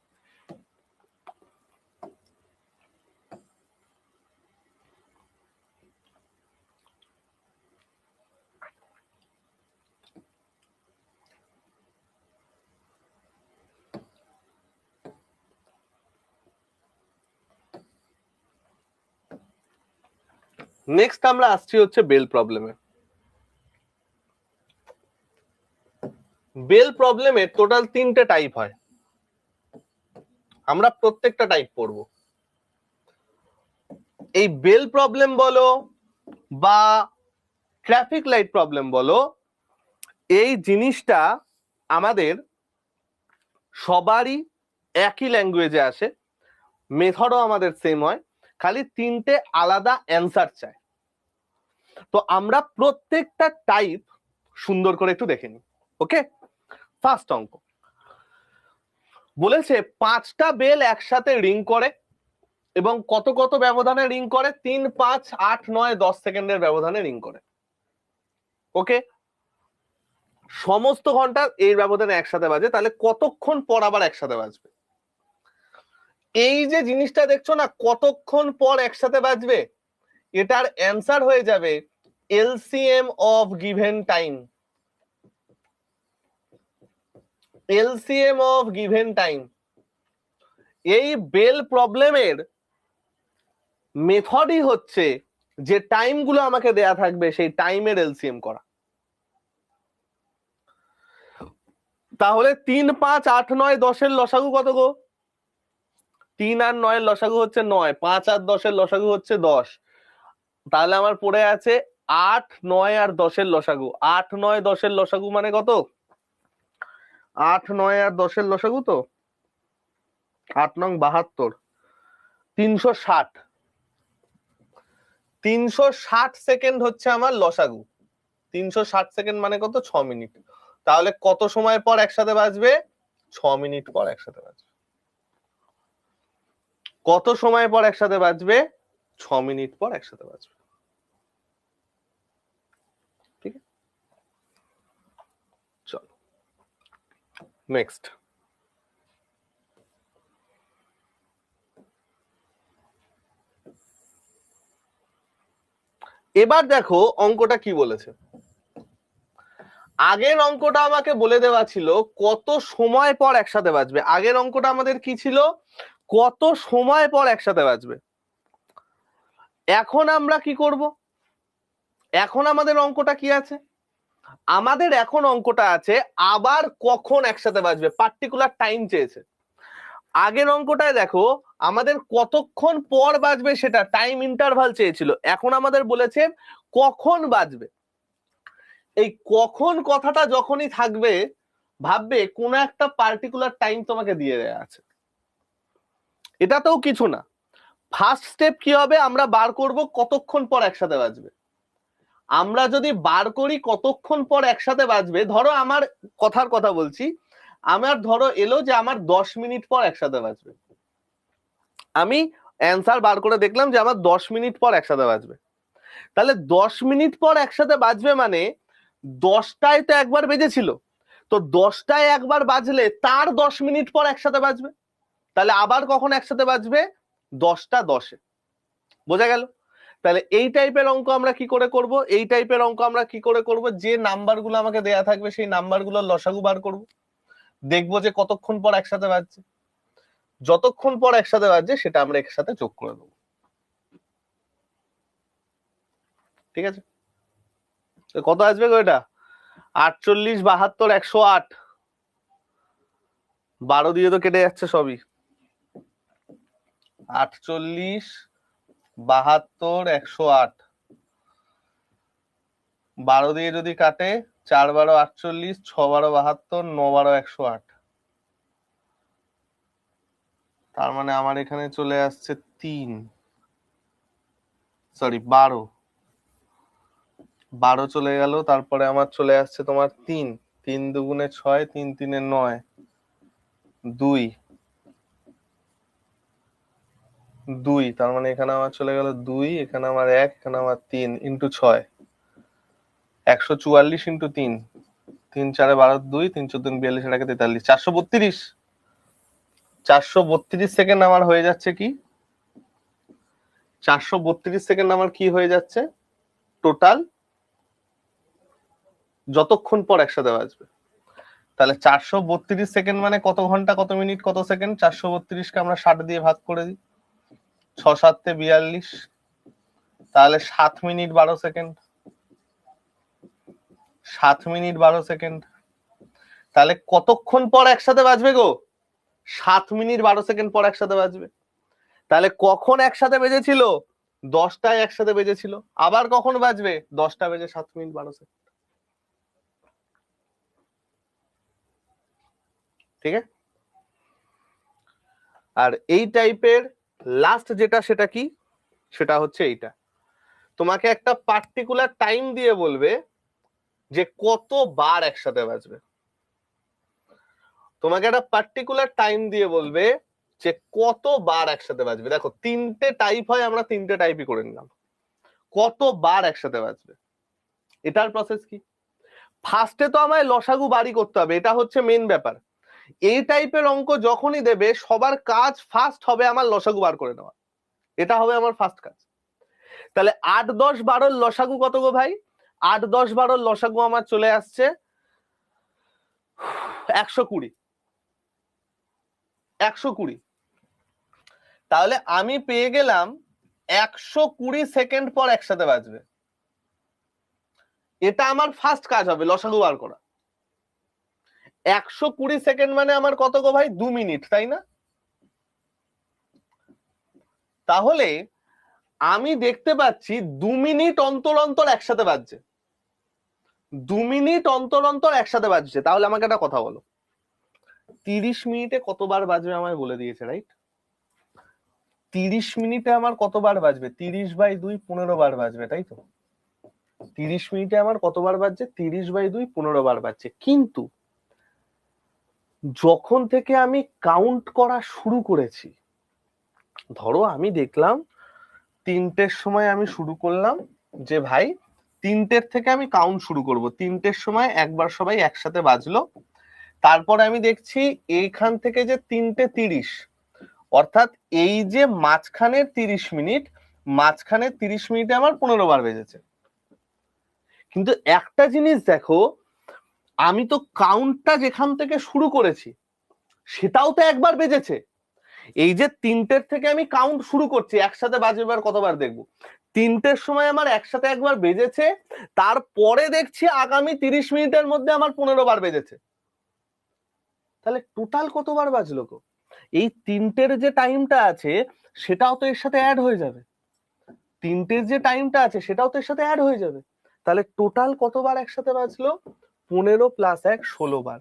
নেক্সট আমরা আসছি হচ্ছে বেল প্রবলেমে। বেল প্রবলেমের টোটাল 3টে টাইপ হয়, আমরা প্রত্যেকটা টাইপ পড়বো। এই বেল প্রবলেম বলো বা ট্রাফিক লাইট প্রবলেম বলো, এই জিনিসটা আমাদের সবারই একই ল্যাঙ্গুয়েজে আসে, মেথডও আমাদের সেম হয়, খালি 3টে আলাদা অ্যান্সার চায়। তো আমরা প্রত্যেকটা টাইপ সুন্দর করে একটু দেখে নিই। ওকে, ফার্স্ট অঙ্ক বলেছে 5টা বেল একসাথে রিং করে এবং কত কত ব্যবধানে রিং করে, 3 5 8 9 10 সেকেন্ডের ব্যবধানে রিং করে। ওকে, সমস্ত ঘন্টা এই ব্যবধানে একসাথে বাজে, তাহলে কতক্ষণ পর আবার একসাথে বাজবে? এই যে জিনিসটা দেখছো না, কতক্ষণ পর একসাথে বাজবে, এটার অ্যান্সার হয়ে যাবে LCM of given time. LCM of given time. এই বেল প্রবলেমের মেথডই হচ্ছে যে টাইম গুলো আমাকে দেয়া থাকবে সেই টাইমের এলসিএম করা। তাহলে 3 5 8 9 10 এর লসাগু কত গো? 3 আর 9 এর লসাগু হচ্ছে 9, 5 আর 10 এর লসাগু হচ্ছে 10, তাহলে আমার পড়ে আছে 8, 9 আর 10-এর লসাগু। 8, 9, 10-এর লসাগু মানে কত? 8, 9 আর 10-এর লসাগু তো 8 নং 72, 360। 360 সেকেন্ড হচ্ছে আমার লসাগু। 360 সেকেন্ড মানে কত? 6 মিনিট। তাহলে কত সময় পর একসাথে বাজবে? 6 মিনিট পর একসাথে বাজবে। কত সময় পর একসাথে বাজবে? 6 মিনিট পর একসাথে বাজবে। ঠিক আছে, চলো নেক্সট। এবার দেখো অঙ্কটা কি বলেছে। আগের অঙ্কটা আমাকে বলে দেওয়া ছিল কত সময় পর একসাথে বাজবে। আগের অঙ্কটা আমাদের কি ছিল? কত সময় পর একসাথে বাজবে। এখন আমরা কি করব? এখন আমাদের অঙ্কটা কি আছে? আমাদের এখন অঙ্কটা আছে আবার কখন একসাথে বাজবে, পার্টিকুলার টাইম চেয়েছে। আগের অঙ্কটায় দেখো আমাদের কতক্ষণ পর বাজবে সেটা টাইম ইন্টারভাল চেয়েছিল, এখন আমাদের বলেছে কখন বাজবে। এই কখন কথাটা যখনই থাকবে ভাববে কোন একটা পার্টিকুলার টাইম তোমাকে দিয়ে দেয়া আছে। এটাতেও কিছু না, ফার্স্ট স্টেপ কি হবে? আমরা বার করব কতক্ষণ পর একসাথে বাজবে। আমরা যদি বার করি কতক্ষণ পর একসাথে বাজবে, ধরো আমার কথার কথা বলছি, আমার ধরো এলো যে আমার 10 মিনিট পর একসাথে বাজবে। আমি অ্যান্সার বার করে দেখলাম যে আমার 10 মিনিট পর একসাথে বাজবে। তাহলে 10 মিনিট পর একসাথে বাজবে মানে 10টায় তো একবার বেজেছিল, তো 10টায় একবার বাজলে তার 10 মিনিট পর একসাথে বাজবে। তাহলে আবার কখন একসাথে বাজবে? 10টা 10-এ। বোঝা গেল? তাহলে এই টাইপের অঙ্ক আমরা কি করে করব? এই টাইপের অঙ্ক আমরা কি করে করব? যে নাম্বারগুলো আমাকে দেয়া থাকবে সেই নাম্বারগুলোর লসাগু বার করব, দেখবো যে কতক্ষণ পর একসাথে বাজছে। যতক্ষণ পর একসাথে বাজছে সেটা আমরা একসাথে যোগ করে দেবো। ঠিক আছে, কত আসবে গো এটা? 48, 72, 108। 12 দিয়ে তো কেটে যাচ্ছে সবই। 48, 72, 108। 12 দিয়ে যদি কাটে, 4 12 48, 6 12 72, 9 12 108। তার মানে আমার এখানে চলে আসছে 3, সরি 12। 12 চলে গেল, তারপরে আমার চলে আসছে তোমার 3। 3 দুগুণে 6, 3 3-এ 9, 2 2। তার মানে এখানে আমার চলে গেল 2, এখানে আমার 1, এখানে আমার 3 ইন্টু 6, 144 ইন্টু 3, 3 4 12 2, 3 14 42, 43, 432। 432 সেকেন্ড আমার হয়ে যাচ্ছে কি? 432 সেকেন্ড আমার কি হয়ে যাচ্ছে টোটাল যতক্ষণ পর একসাথে বাজবে। তাহলে 432 সেকেন্ড মানে কত ঘন্টা, কত মিনিট, কত সেকেন্ড? 432-কে আমরা 60 দিয়ে ভাগ করে দিই, 6 7 42, তাহলে 7 মিনিট 12 সেকেন্ড। 7 minute 12 second. তাহলে কতক্ষণ পর একসাথে বাজবে গো? 7 মিনিট 12 সেকেন্ড পর একসাথে বাজবে। তাহলে কখন একসাথে বেজেছিল? 10টায় একসাথে বেজেছিল। আবার কখন বাজবে? 10টা বেজে 7 মিনিট 12 সেকেন্ড। ঠিক আছে, আর এই টাইপের লাস্ট যেটা সেটা কি? সেটা হচ্ছে এইটা, তোমাকে একটা পার্টিকুলার টাইম দিয়ে বলবে যে কতবার একসাথে বাজবে। তোমাকে একটা পার্টিকুলার টাইম দিয়ে বলবে যে কতবার একসাথে বাজবে। দেখো 3টে টাইপ হয়, আমরা 3টে টাইপই করে নিলাম। কতবার একসাথে বাজবে, এটার প্রসেস কি? ফার্স্টে তো আমায় লসাগু বাড়ি করতে হবে, এটা হচ্ছে মেন ব্যাপার। এই টাইপের অঙ্ক যখনই দেবে সবার কাজ ফার্স্ট হবে আমার লসাগু বার করে নেওয়া, এটা হবে আমার ফার্স্ট কাজ। তাহলে 8 10 12 লসাগু কত গো ভাই? 8 10 12 লসাগু আমার চলে আসছে 120। 120, তাহলে আমি পেয়ে গেলাম 120 সেকেন্ড পর একসাথে বাজবে। এটা আমার ফার্স্ট কাজ হবে, লসাগু বার করা। 120 সেকেন্ড মানে আমার কত গো ভাই? 2 মিনিট, তাই না? তাহলে আমি দেখতে পাচ্ছি 2 মিনিট অন্তর অন্তর একসাথে বাজছে, 2 মিনিট অন্তর অন্তর একসাথে বাজছে। তাহলে আমাকে একটা কথা বলো, 30 মিনিটে কতবার বাজবে আমায় বলে দিয়েছে, রাইট? 30 মিনিটে আমার কতবার বাজবে? 30/2 15 বার বাজবে, তাই তো? 30 মিনিটে আমার কতবার বাজছে? 30/2 15 বার বাজছে। কিন্তু যখন থেকে আমি কাউন্ট করা শুরু করেছি, ধরো আমি দেখলাম 3টের সময় আমি শুরু করলাম যে ভাই 3টের থেকে আমি কাউন্ট শুরু করব, 3টের সময় একবার সবাই একসাথে বাজলো। তারপরে আমি দেখছি এইখান থেকে যে 3:30, অর্থাৎ এই যে মাঝখানের 30 মিনিট, মাঝখানের 30 মিনিটে আমার 15 বার বেজেছে। কিন্তু একটা জিনিস দেখো, আমি তো কাউন্টটা যেখান থেকে শুরু করেছি সেটাও তো একবার বেজেছে। এই যে 3টের থেকে আমি কাউন্ট শুরু করছি, একসাথে বাজবার কতবার দেখবো? 3টের সময় আমার একসাথে একবার বেজেছে, তারপরে দেখছি আগামী 30 মিনিটের মধ্যে আমার 15 বার বেজেছে। তাহলে টোটাল কতবার বাজলো গো? এই 3টের যে টাইমটা আছে সেটাও তো এর সাথে অ্যাড হয়ে যাবে, 3টের যে টাইমটা আছে সেটাও তো এর সাথে অ্যাড হয়ে যাবে। তাহলে টোটাল কতবার একসাথে বাজলো? 15 + 1 16 বার।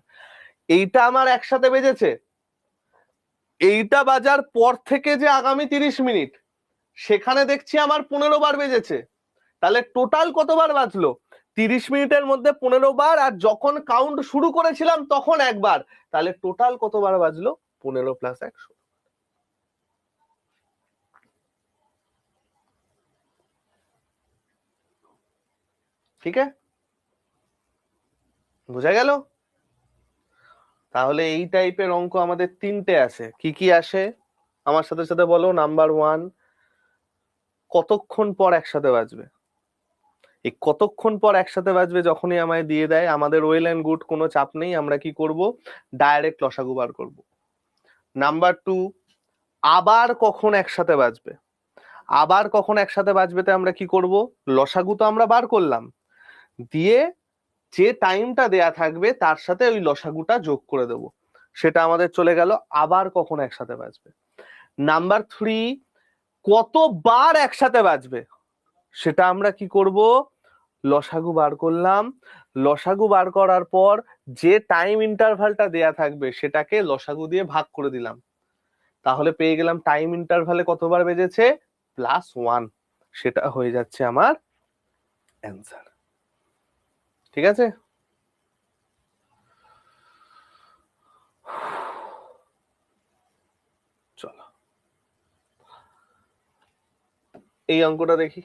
এইটা আমার একসাথে বেজেছে, এইটা বাজার পর থেকে যে আগামী 30 মিনিট সেখানে দেখছি আমার 15 বার বেজেছে। তাহলে টোটাল কতবার বাজলো? 30 মিনিটের মধ্যে 15 বার, আর যখন কাউন্ট শুরু করেছিলাম তখন একবার। তাহলে টোটাল কতবার বাজলো? 15 + 1 16। ঠিক আছে, বোঝা গেল? তাহলে এই টাইপের অঙ্ক আমাদের 3টে আছে। কি কি আসে আমার সাথে সাথে বলো? নাম্বার 1, কতক্ষণ পর একসাথে বাজবে? এই কতক্ষণ পর একসাথে বাজবে যখনই আমায় দিয়ে দেয়, আমাদের ওয়েল এন্ড গুড, কোনো চাপ নেই, আমরা কি করব? ডাইরেক্ট লসাগু বার করব। নাম্বার 2, আবার কখন একসাথে বাজবে? আবার কখন একসাথে বাজবেতে আমরা কি করব? লসাগু তো আমরা বার করলাম, দিয়ে যে টাইমটা দেয়া থাকবে তার সাথে ওই লসাগুটা যোগ করে দেব, সেটা আমাদের চলে গেল আবার কখন একসাথে বাজবে। নাম্বার 3, কতবার একসাথে বাজবে সেটা আমরা কি করব? লসাগু বার করলাম, লসাগু বার করার পর যে টাইম ইন্টারভালটা দেয়া থাকবে সেটাকে লসাগু দিয়ে ভাগ করে দিলাম, তাহলে পেয়ে গেলাম টাইম ইন্টারভালে কতবার বেজেছে? +1। সেটা হয়ে যাচ্ছে আমার অ্যান্সার। ঠিক আছে? চলো এই অঙ্কটা দেখি।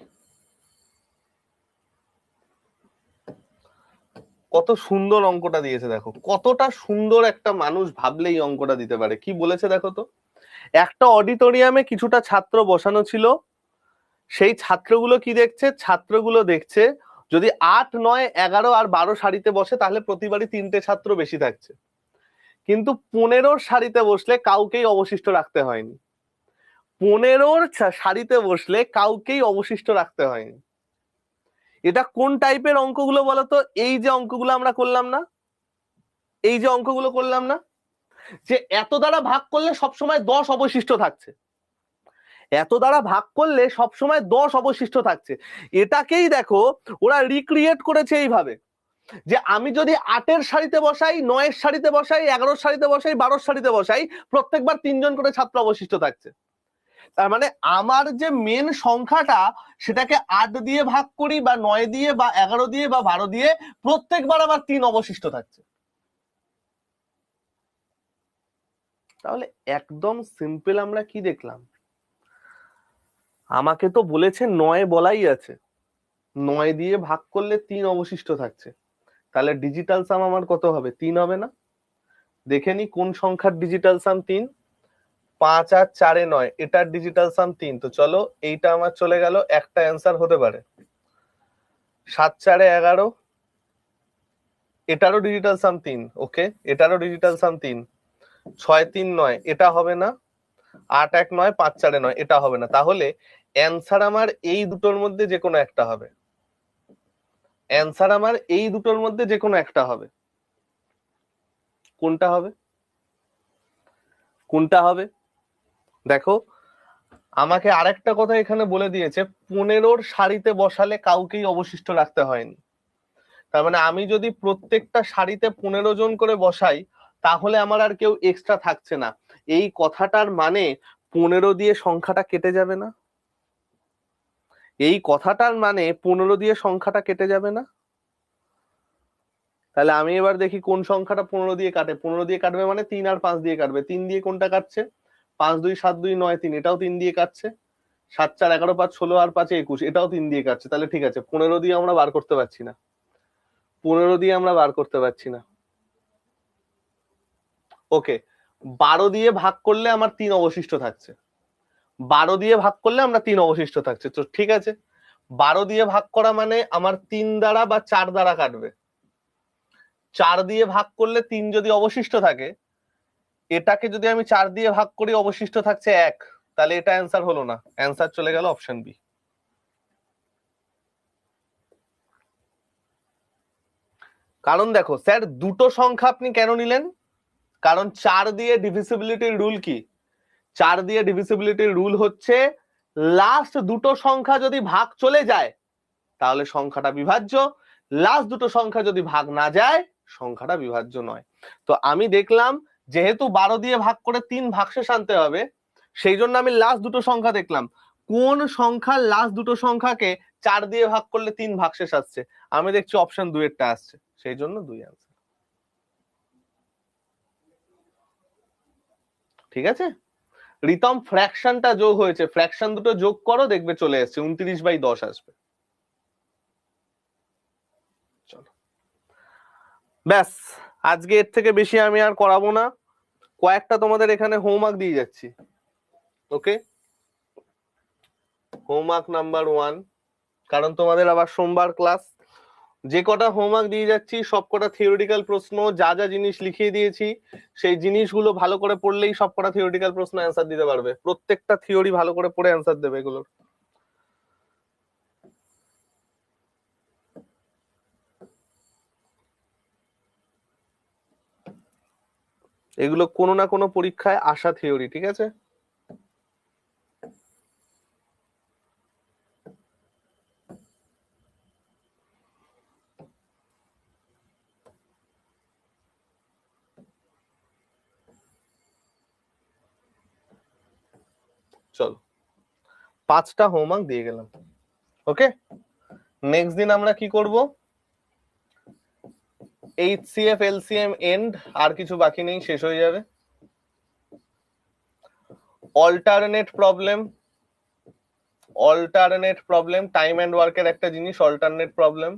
কত সুন্দর অঙ্কটা দিয়েছে দেখো, কতটা সুন্দর একটা মানুষ ভাবলে এই অঙ্কটা দিতে পারে। কি বলেছে দেখো তো, একটা অডিটোরিয়ামে কিছুটা ছাত্র বসানো ছিল, সেই ছাত্রগুলো কি দেখছে? ছাত্রগুলো দেখছে যদি 8 9 11 আর 12 সারিতে বসে তাহলে প্রতিবারই 3টে ছাত্র বেশি থাকছে, কিন্তু 15 সারিতে বসলে কাউকেই অবশিষ্ট রাখতে হয়নি। 15 সারিতে বসলে কাউকেই অবশিষ্ট রাখতে হয়নি। এটা কোন টাইপের অঙ্কগুলো বলতো? এই যে অঙ্কগুলো আমরা করলাম না, এই যে অঙ্কগুলো করলাম না, যে এত দ্বারা ভাগ করলে সবসময় 10 অবশিষ্ট থাকছে, এত দ্বারা ভাগ করলে সবসময় 10 অবশিষ্ট থাকছে। এটাকেই দেখো ওরা রিক্রিয়েট করেছে এইভাবে, যে আমি যদি 8-এর সারিতে বসাই, 9-এর সারিতে বসাই, 11-এর সারিতে বসাই, 12-এর সারিতে বসাই, প্রত্যেকবার 3 জন করে ছাত্র অবশিষ্ট থাকছে। তার মানে আমার যে মেন সংখ্যাটা সেটাকে 8 দিয়ে ভাগ করি বা 9 দিয়ে বা 11 দিয়ে বা 12 দিয়ে, প্রত্যেকবার আমার 3 অবশিষ্ট থাকছে। তাহলে একদম সিম্পল আমরা কি দেখলাম? আমাকে তো বলেছে 9 বলাই আছে, 9 দিয়ে ভাগ করলে 3 অবশিষ্ট থাকছে, তাহলে ডিজিটাল সাম আমার কত হবে? 3 হবে না? দেখে নি কোন সংখ্যার ডিজিটাল সাম 3। 5 আর 4 9, এটার ডিজিটাল সাম 3। তো চলো এইটা আমার চলে গেল, একটা অ্যান্সার হতে পারে। 7 4 11, এটারও ডিজিটাল সাম 3। ওকে, এটারও ডিজিটাল সাম 3। 6 3 9, এটা হবে না। 8 1 9, 5 4 9, এটা হবে না। তাহলে অ্যান্সার আমার এই দুটোর মধ্যে যে কোনো একটা হবে, অ্যান্সার আমার এই দুটোর মধ্যে যে কোনো একটা হবে। কোনটা হবে? কোনটা হবে? দেখো আমাকে আরেকটা কথা এখানে বলে দিয়েছে, 15-র সারিতে বসালে কাউকেই অবশিষ্ট রাখতে হয়নি। তার মানে আমি যদি প্রত্যেকটা সারিতে 15 জন করে বসাই তাহলে আমার আর কেউ এক্সট্রা থাকছে না। এই কথাটার মানে 15 দিয়ে সংখ্যাটা কেটে যাবে না? এই কথাটার মানে 15 দিয়ে সংখ্যাটা কেটে যাবে না? তাহলে আমি এবার দেখি কোন সংখ্যাটা 15 দিয়ে কাটে। 15 দিয়ে কাটবে মানে 3 আর 5 দিয়ে কাটবে। 3 দিয়ে কোনটা কাটছে? 5 2 7 2 9 3, এটাও 3 দিয়ে কাটছে। 7 4 11 5 16 আর 5 21, এটাও 3 দিয়ে কাটছে। তাহলে ঠিক আছে, 15 দিয়ে আমরা বার করতে পারছি না। 15 দিয়ে আমরা বার করতে পারছি না। ওকে, 12 দিয়ে ভাগ করলে আমার 3 অবশিষ্ট থাকছে। 12 দিয়ে ভাগ করলে আমরা 3 অবশিষ্ট থাকছে। তো ঠিক আছে, 12 দিয়ে ভাগ করা মানে আমার 3 দ্বারা বা 4 দ্বারা কাটবে। 4 দিয়ে ভাগ করলে 3 যদি অবশিষ্ট থাকে, এটাকে যদি আমি 4 দিয়ে ভাগ করি অবশিষ্ট থাকছে 1, তাহলে এটা অ্যান্সার হলো না, অ্যান্সার চলে গেল অপশন বি। কারণ দেখো স্যার, দুটো সংখ্যা আপনি কেন নিলেন? কারণ 4 দিয়ে ডিভিসিবিলিটির রুল কি? 4 দিয়ে ডিভিসিবিলিটির রুল হচ্ছে লাস্ট দুটো সংখ্যা যদি ভাগ চলে যায় তাহলে সংখ্যাটা বিভাজ্য, লাস্ট দুটো সংখ্যা যদি ভাগ না যায় সংখ্যাটা বিভাজ্য নয়। তো আমি দেখলাম যেহেতু 12 দিয়ে ভাগ করে 3 ভাগশেষ আনতে হবে, সেই জন্য আমি লাস্ট দুটো সংখ্যা দেখলাম কোন সংখ্যার লাস্ট দুটো সংখ্যাকে 4 দিয়ে ভাগ করলে 3 ভাগশেষ আসছে। আমি দেখছি অপশন 2 এরটা আসছে, সেই জন্য 2 আনসার। ঠিক আছে, রিতম ফ্র্যাকশনটা যোগ হয়েছে, ফ্র্যাকশন দুটো যোগ করো, দেখবে চলে এসেছে 29/10 আসবে। চলো ব্যাস, আজকে এর থেকে বেশি আমি আর করাবো না। কয়েকটা তোমাদের এখানে হোমওয়ার্ক দিয়ে যাচ্ছি। ওকে, হোমওয়ার্ক নাম্বার 1, কারণ তোমাদের আবার সোমবার ক্লাস। যে কটা হোমওয়ার্ক দিয়ে যাচ্ছি সব কটা থিওরিটিক্যাল প্রশ্ন, যা যা জিনিস লিখিয়ে দিয়েছি সেই জিনিসগুলো ভালো করে পড়লেই সব কটা থিওরিটিক্যাল প্রশ্ন অ্যান্সার দিতে পারবে। প্রত্যেকটা থিওরি ভালো করে পড়ে অ্যান্সার দেবে এগুলোর। এগুলো কোনো না কোনো পরীক্ষায় আসা থিওরি, ঠিক আছে? চলো, 5টা হোমওয়ার্ক দিয়ে গেলাম। ওকে, নেক্সট দিন আমরা কি করব? HCF LCM এন্ড, আর কিছু বাকি নেই, শেষ হয়ে যাবে। Alternate problem, alternate problem time and ওয়ার্কের একটা জিনিস, alternate problem.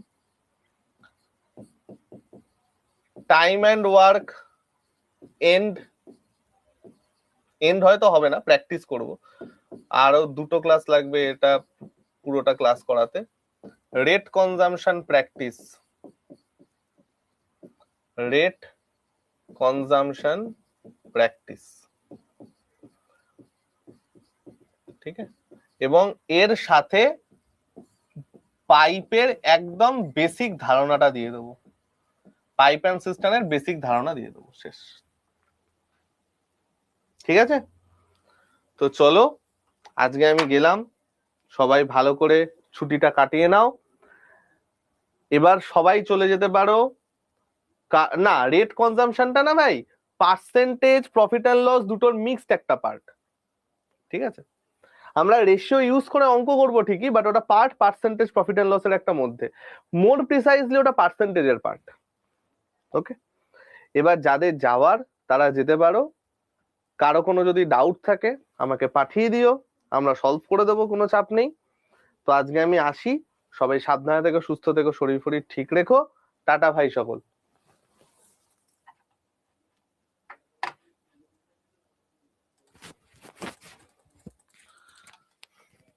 Time and work end, end হয়তো হবে না, প্র্যাকটিস করব। আরো 2টো ক্লাস লাগবে এটা পুরোটা ক্লাস করাতে। Rate consumption practice, rate consumption practice, ঠিক আছে? এবং এর সাথে পাইপের একদম বেসিক ধারণাটা দিয়ে দেবো, পাইপ অ্যান্ড সিস্টেমের বেসিক ধারণা দিয়ে দেবো, শেষ। ঠিক আছে, তো চলো আজকে আমি গেলাম, সবাই ভালো করে ছুটিটা কাটিয়ে নাও। এবার সবাই চলে যেতে পারো। না, রেট কনজাম্পশনটা না ভাই, পার্সেন্টেজ প্রফিট অ্যান্ড লস দুটোর মিক্সড একটা পার্ট। ঠিক আছে, আমরা রেশিও ইউজ করে অঙ্ক করবো ঠিকই, বাট ওটা পার্ট পার্সেন্টেজ প্রফিট অ্যান্ড লসের একটা মধ্যে, মোর প্রিসাইজলি ওটা পার্সেন্টেজের পার্ট। ওকে, এবার যাদের যাওয়ার তারা যেতে পারো। কারো কোনো যদি ডাউট থাকে আমাকে পাঠিয়ে দিও, আমরা সলভ করে দেবো, কোনো চাপ নেই। তো আজকে আমি আসি, সবাই সাবধানে থেকো, সুস্থ থেকো, শরীর ফরীর ঠিক রেখো। টাটা ভাই সকল।